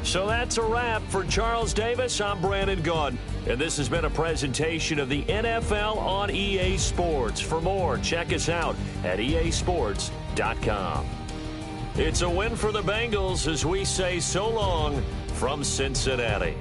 So that's a wrap. For Charles Davis, I'm Brandon Gaudin, and this has been a presentation of the NFL on EA Sports. For more, check us out at easports.com. It's a win for the Bengals as we say so long from Cincinnati.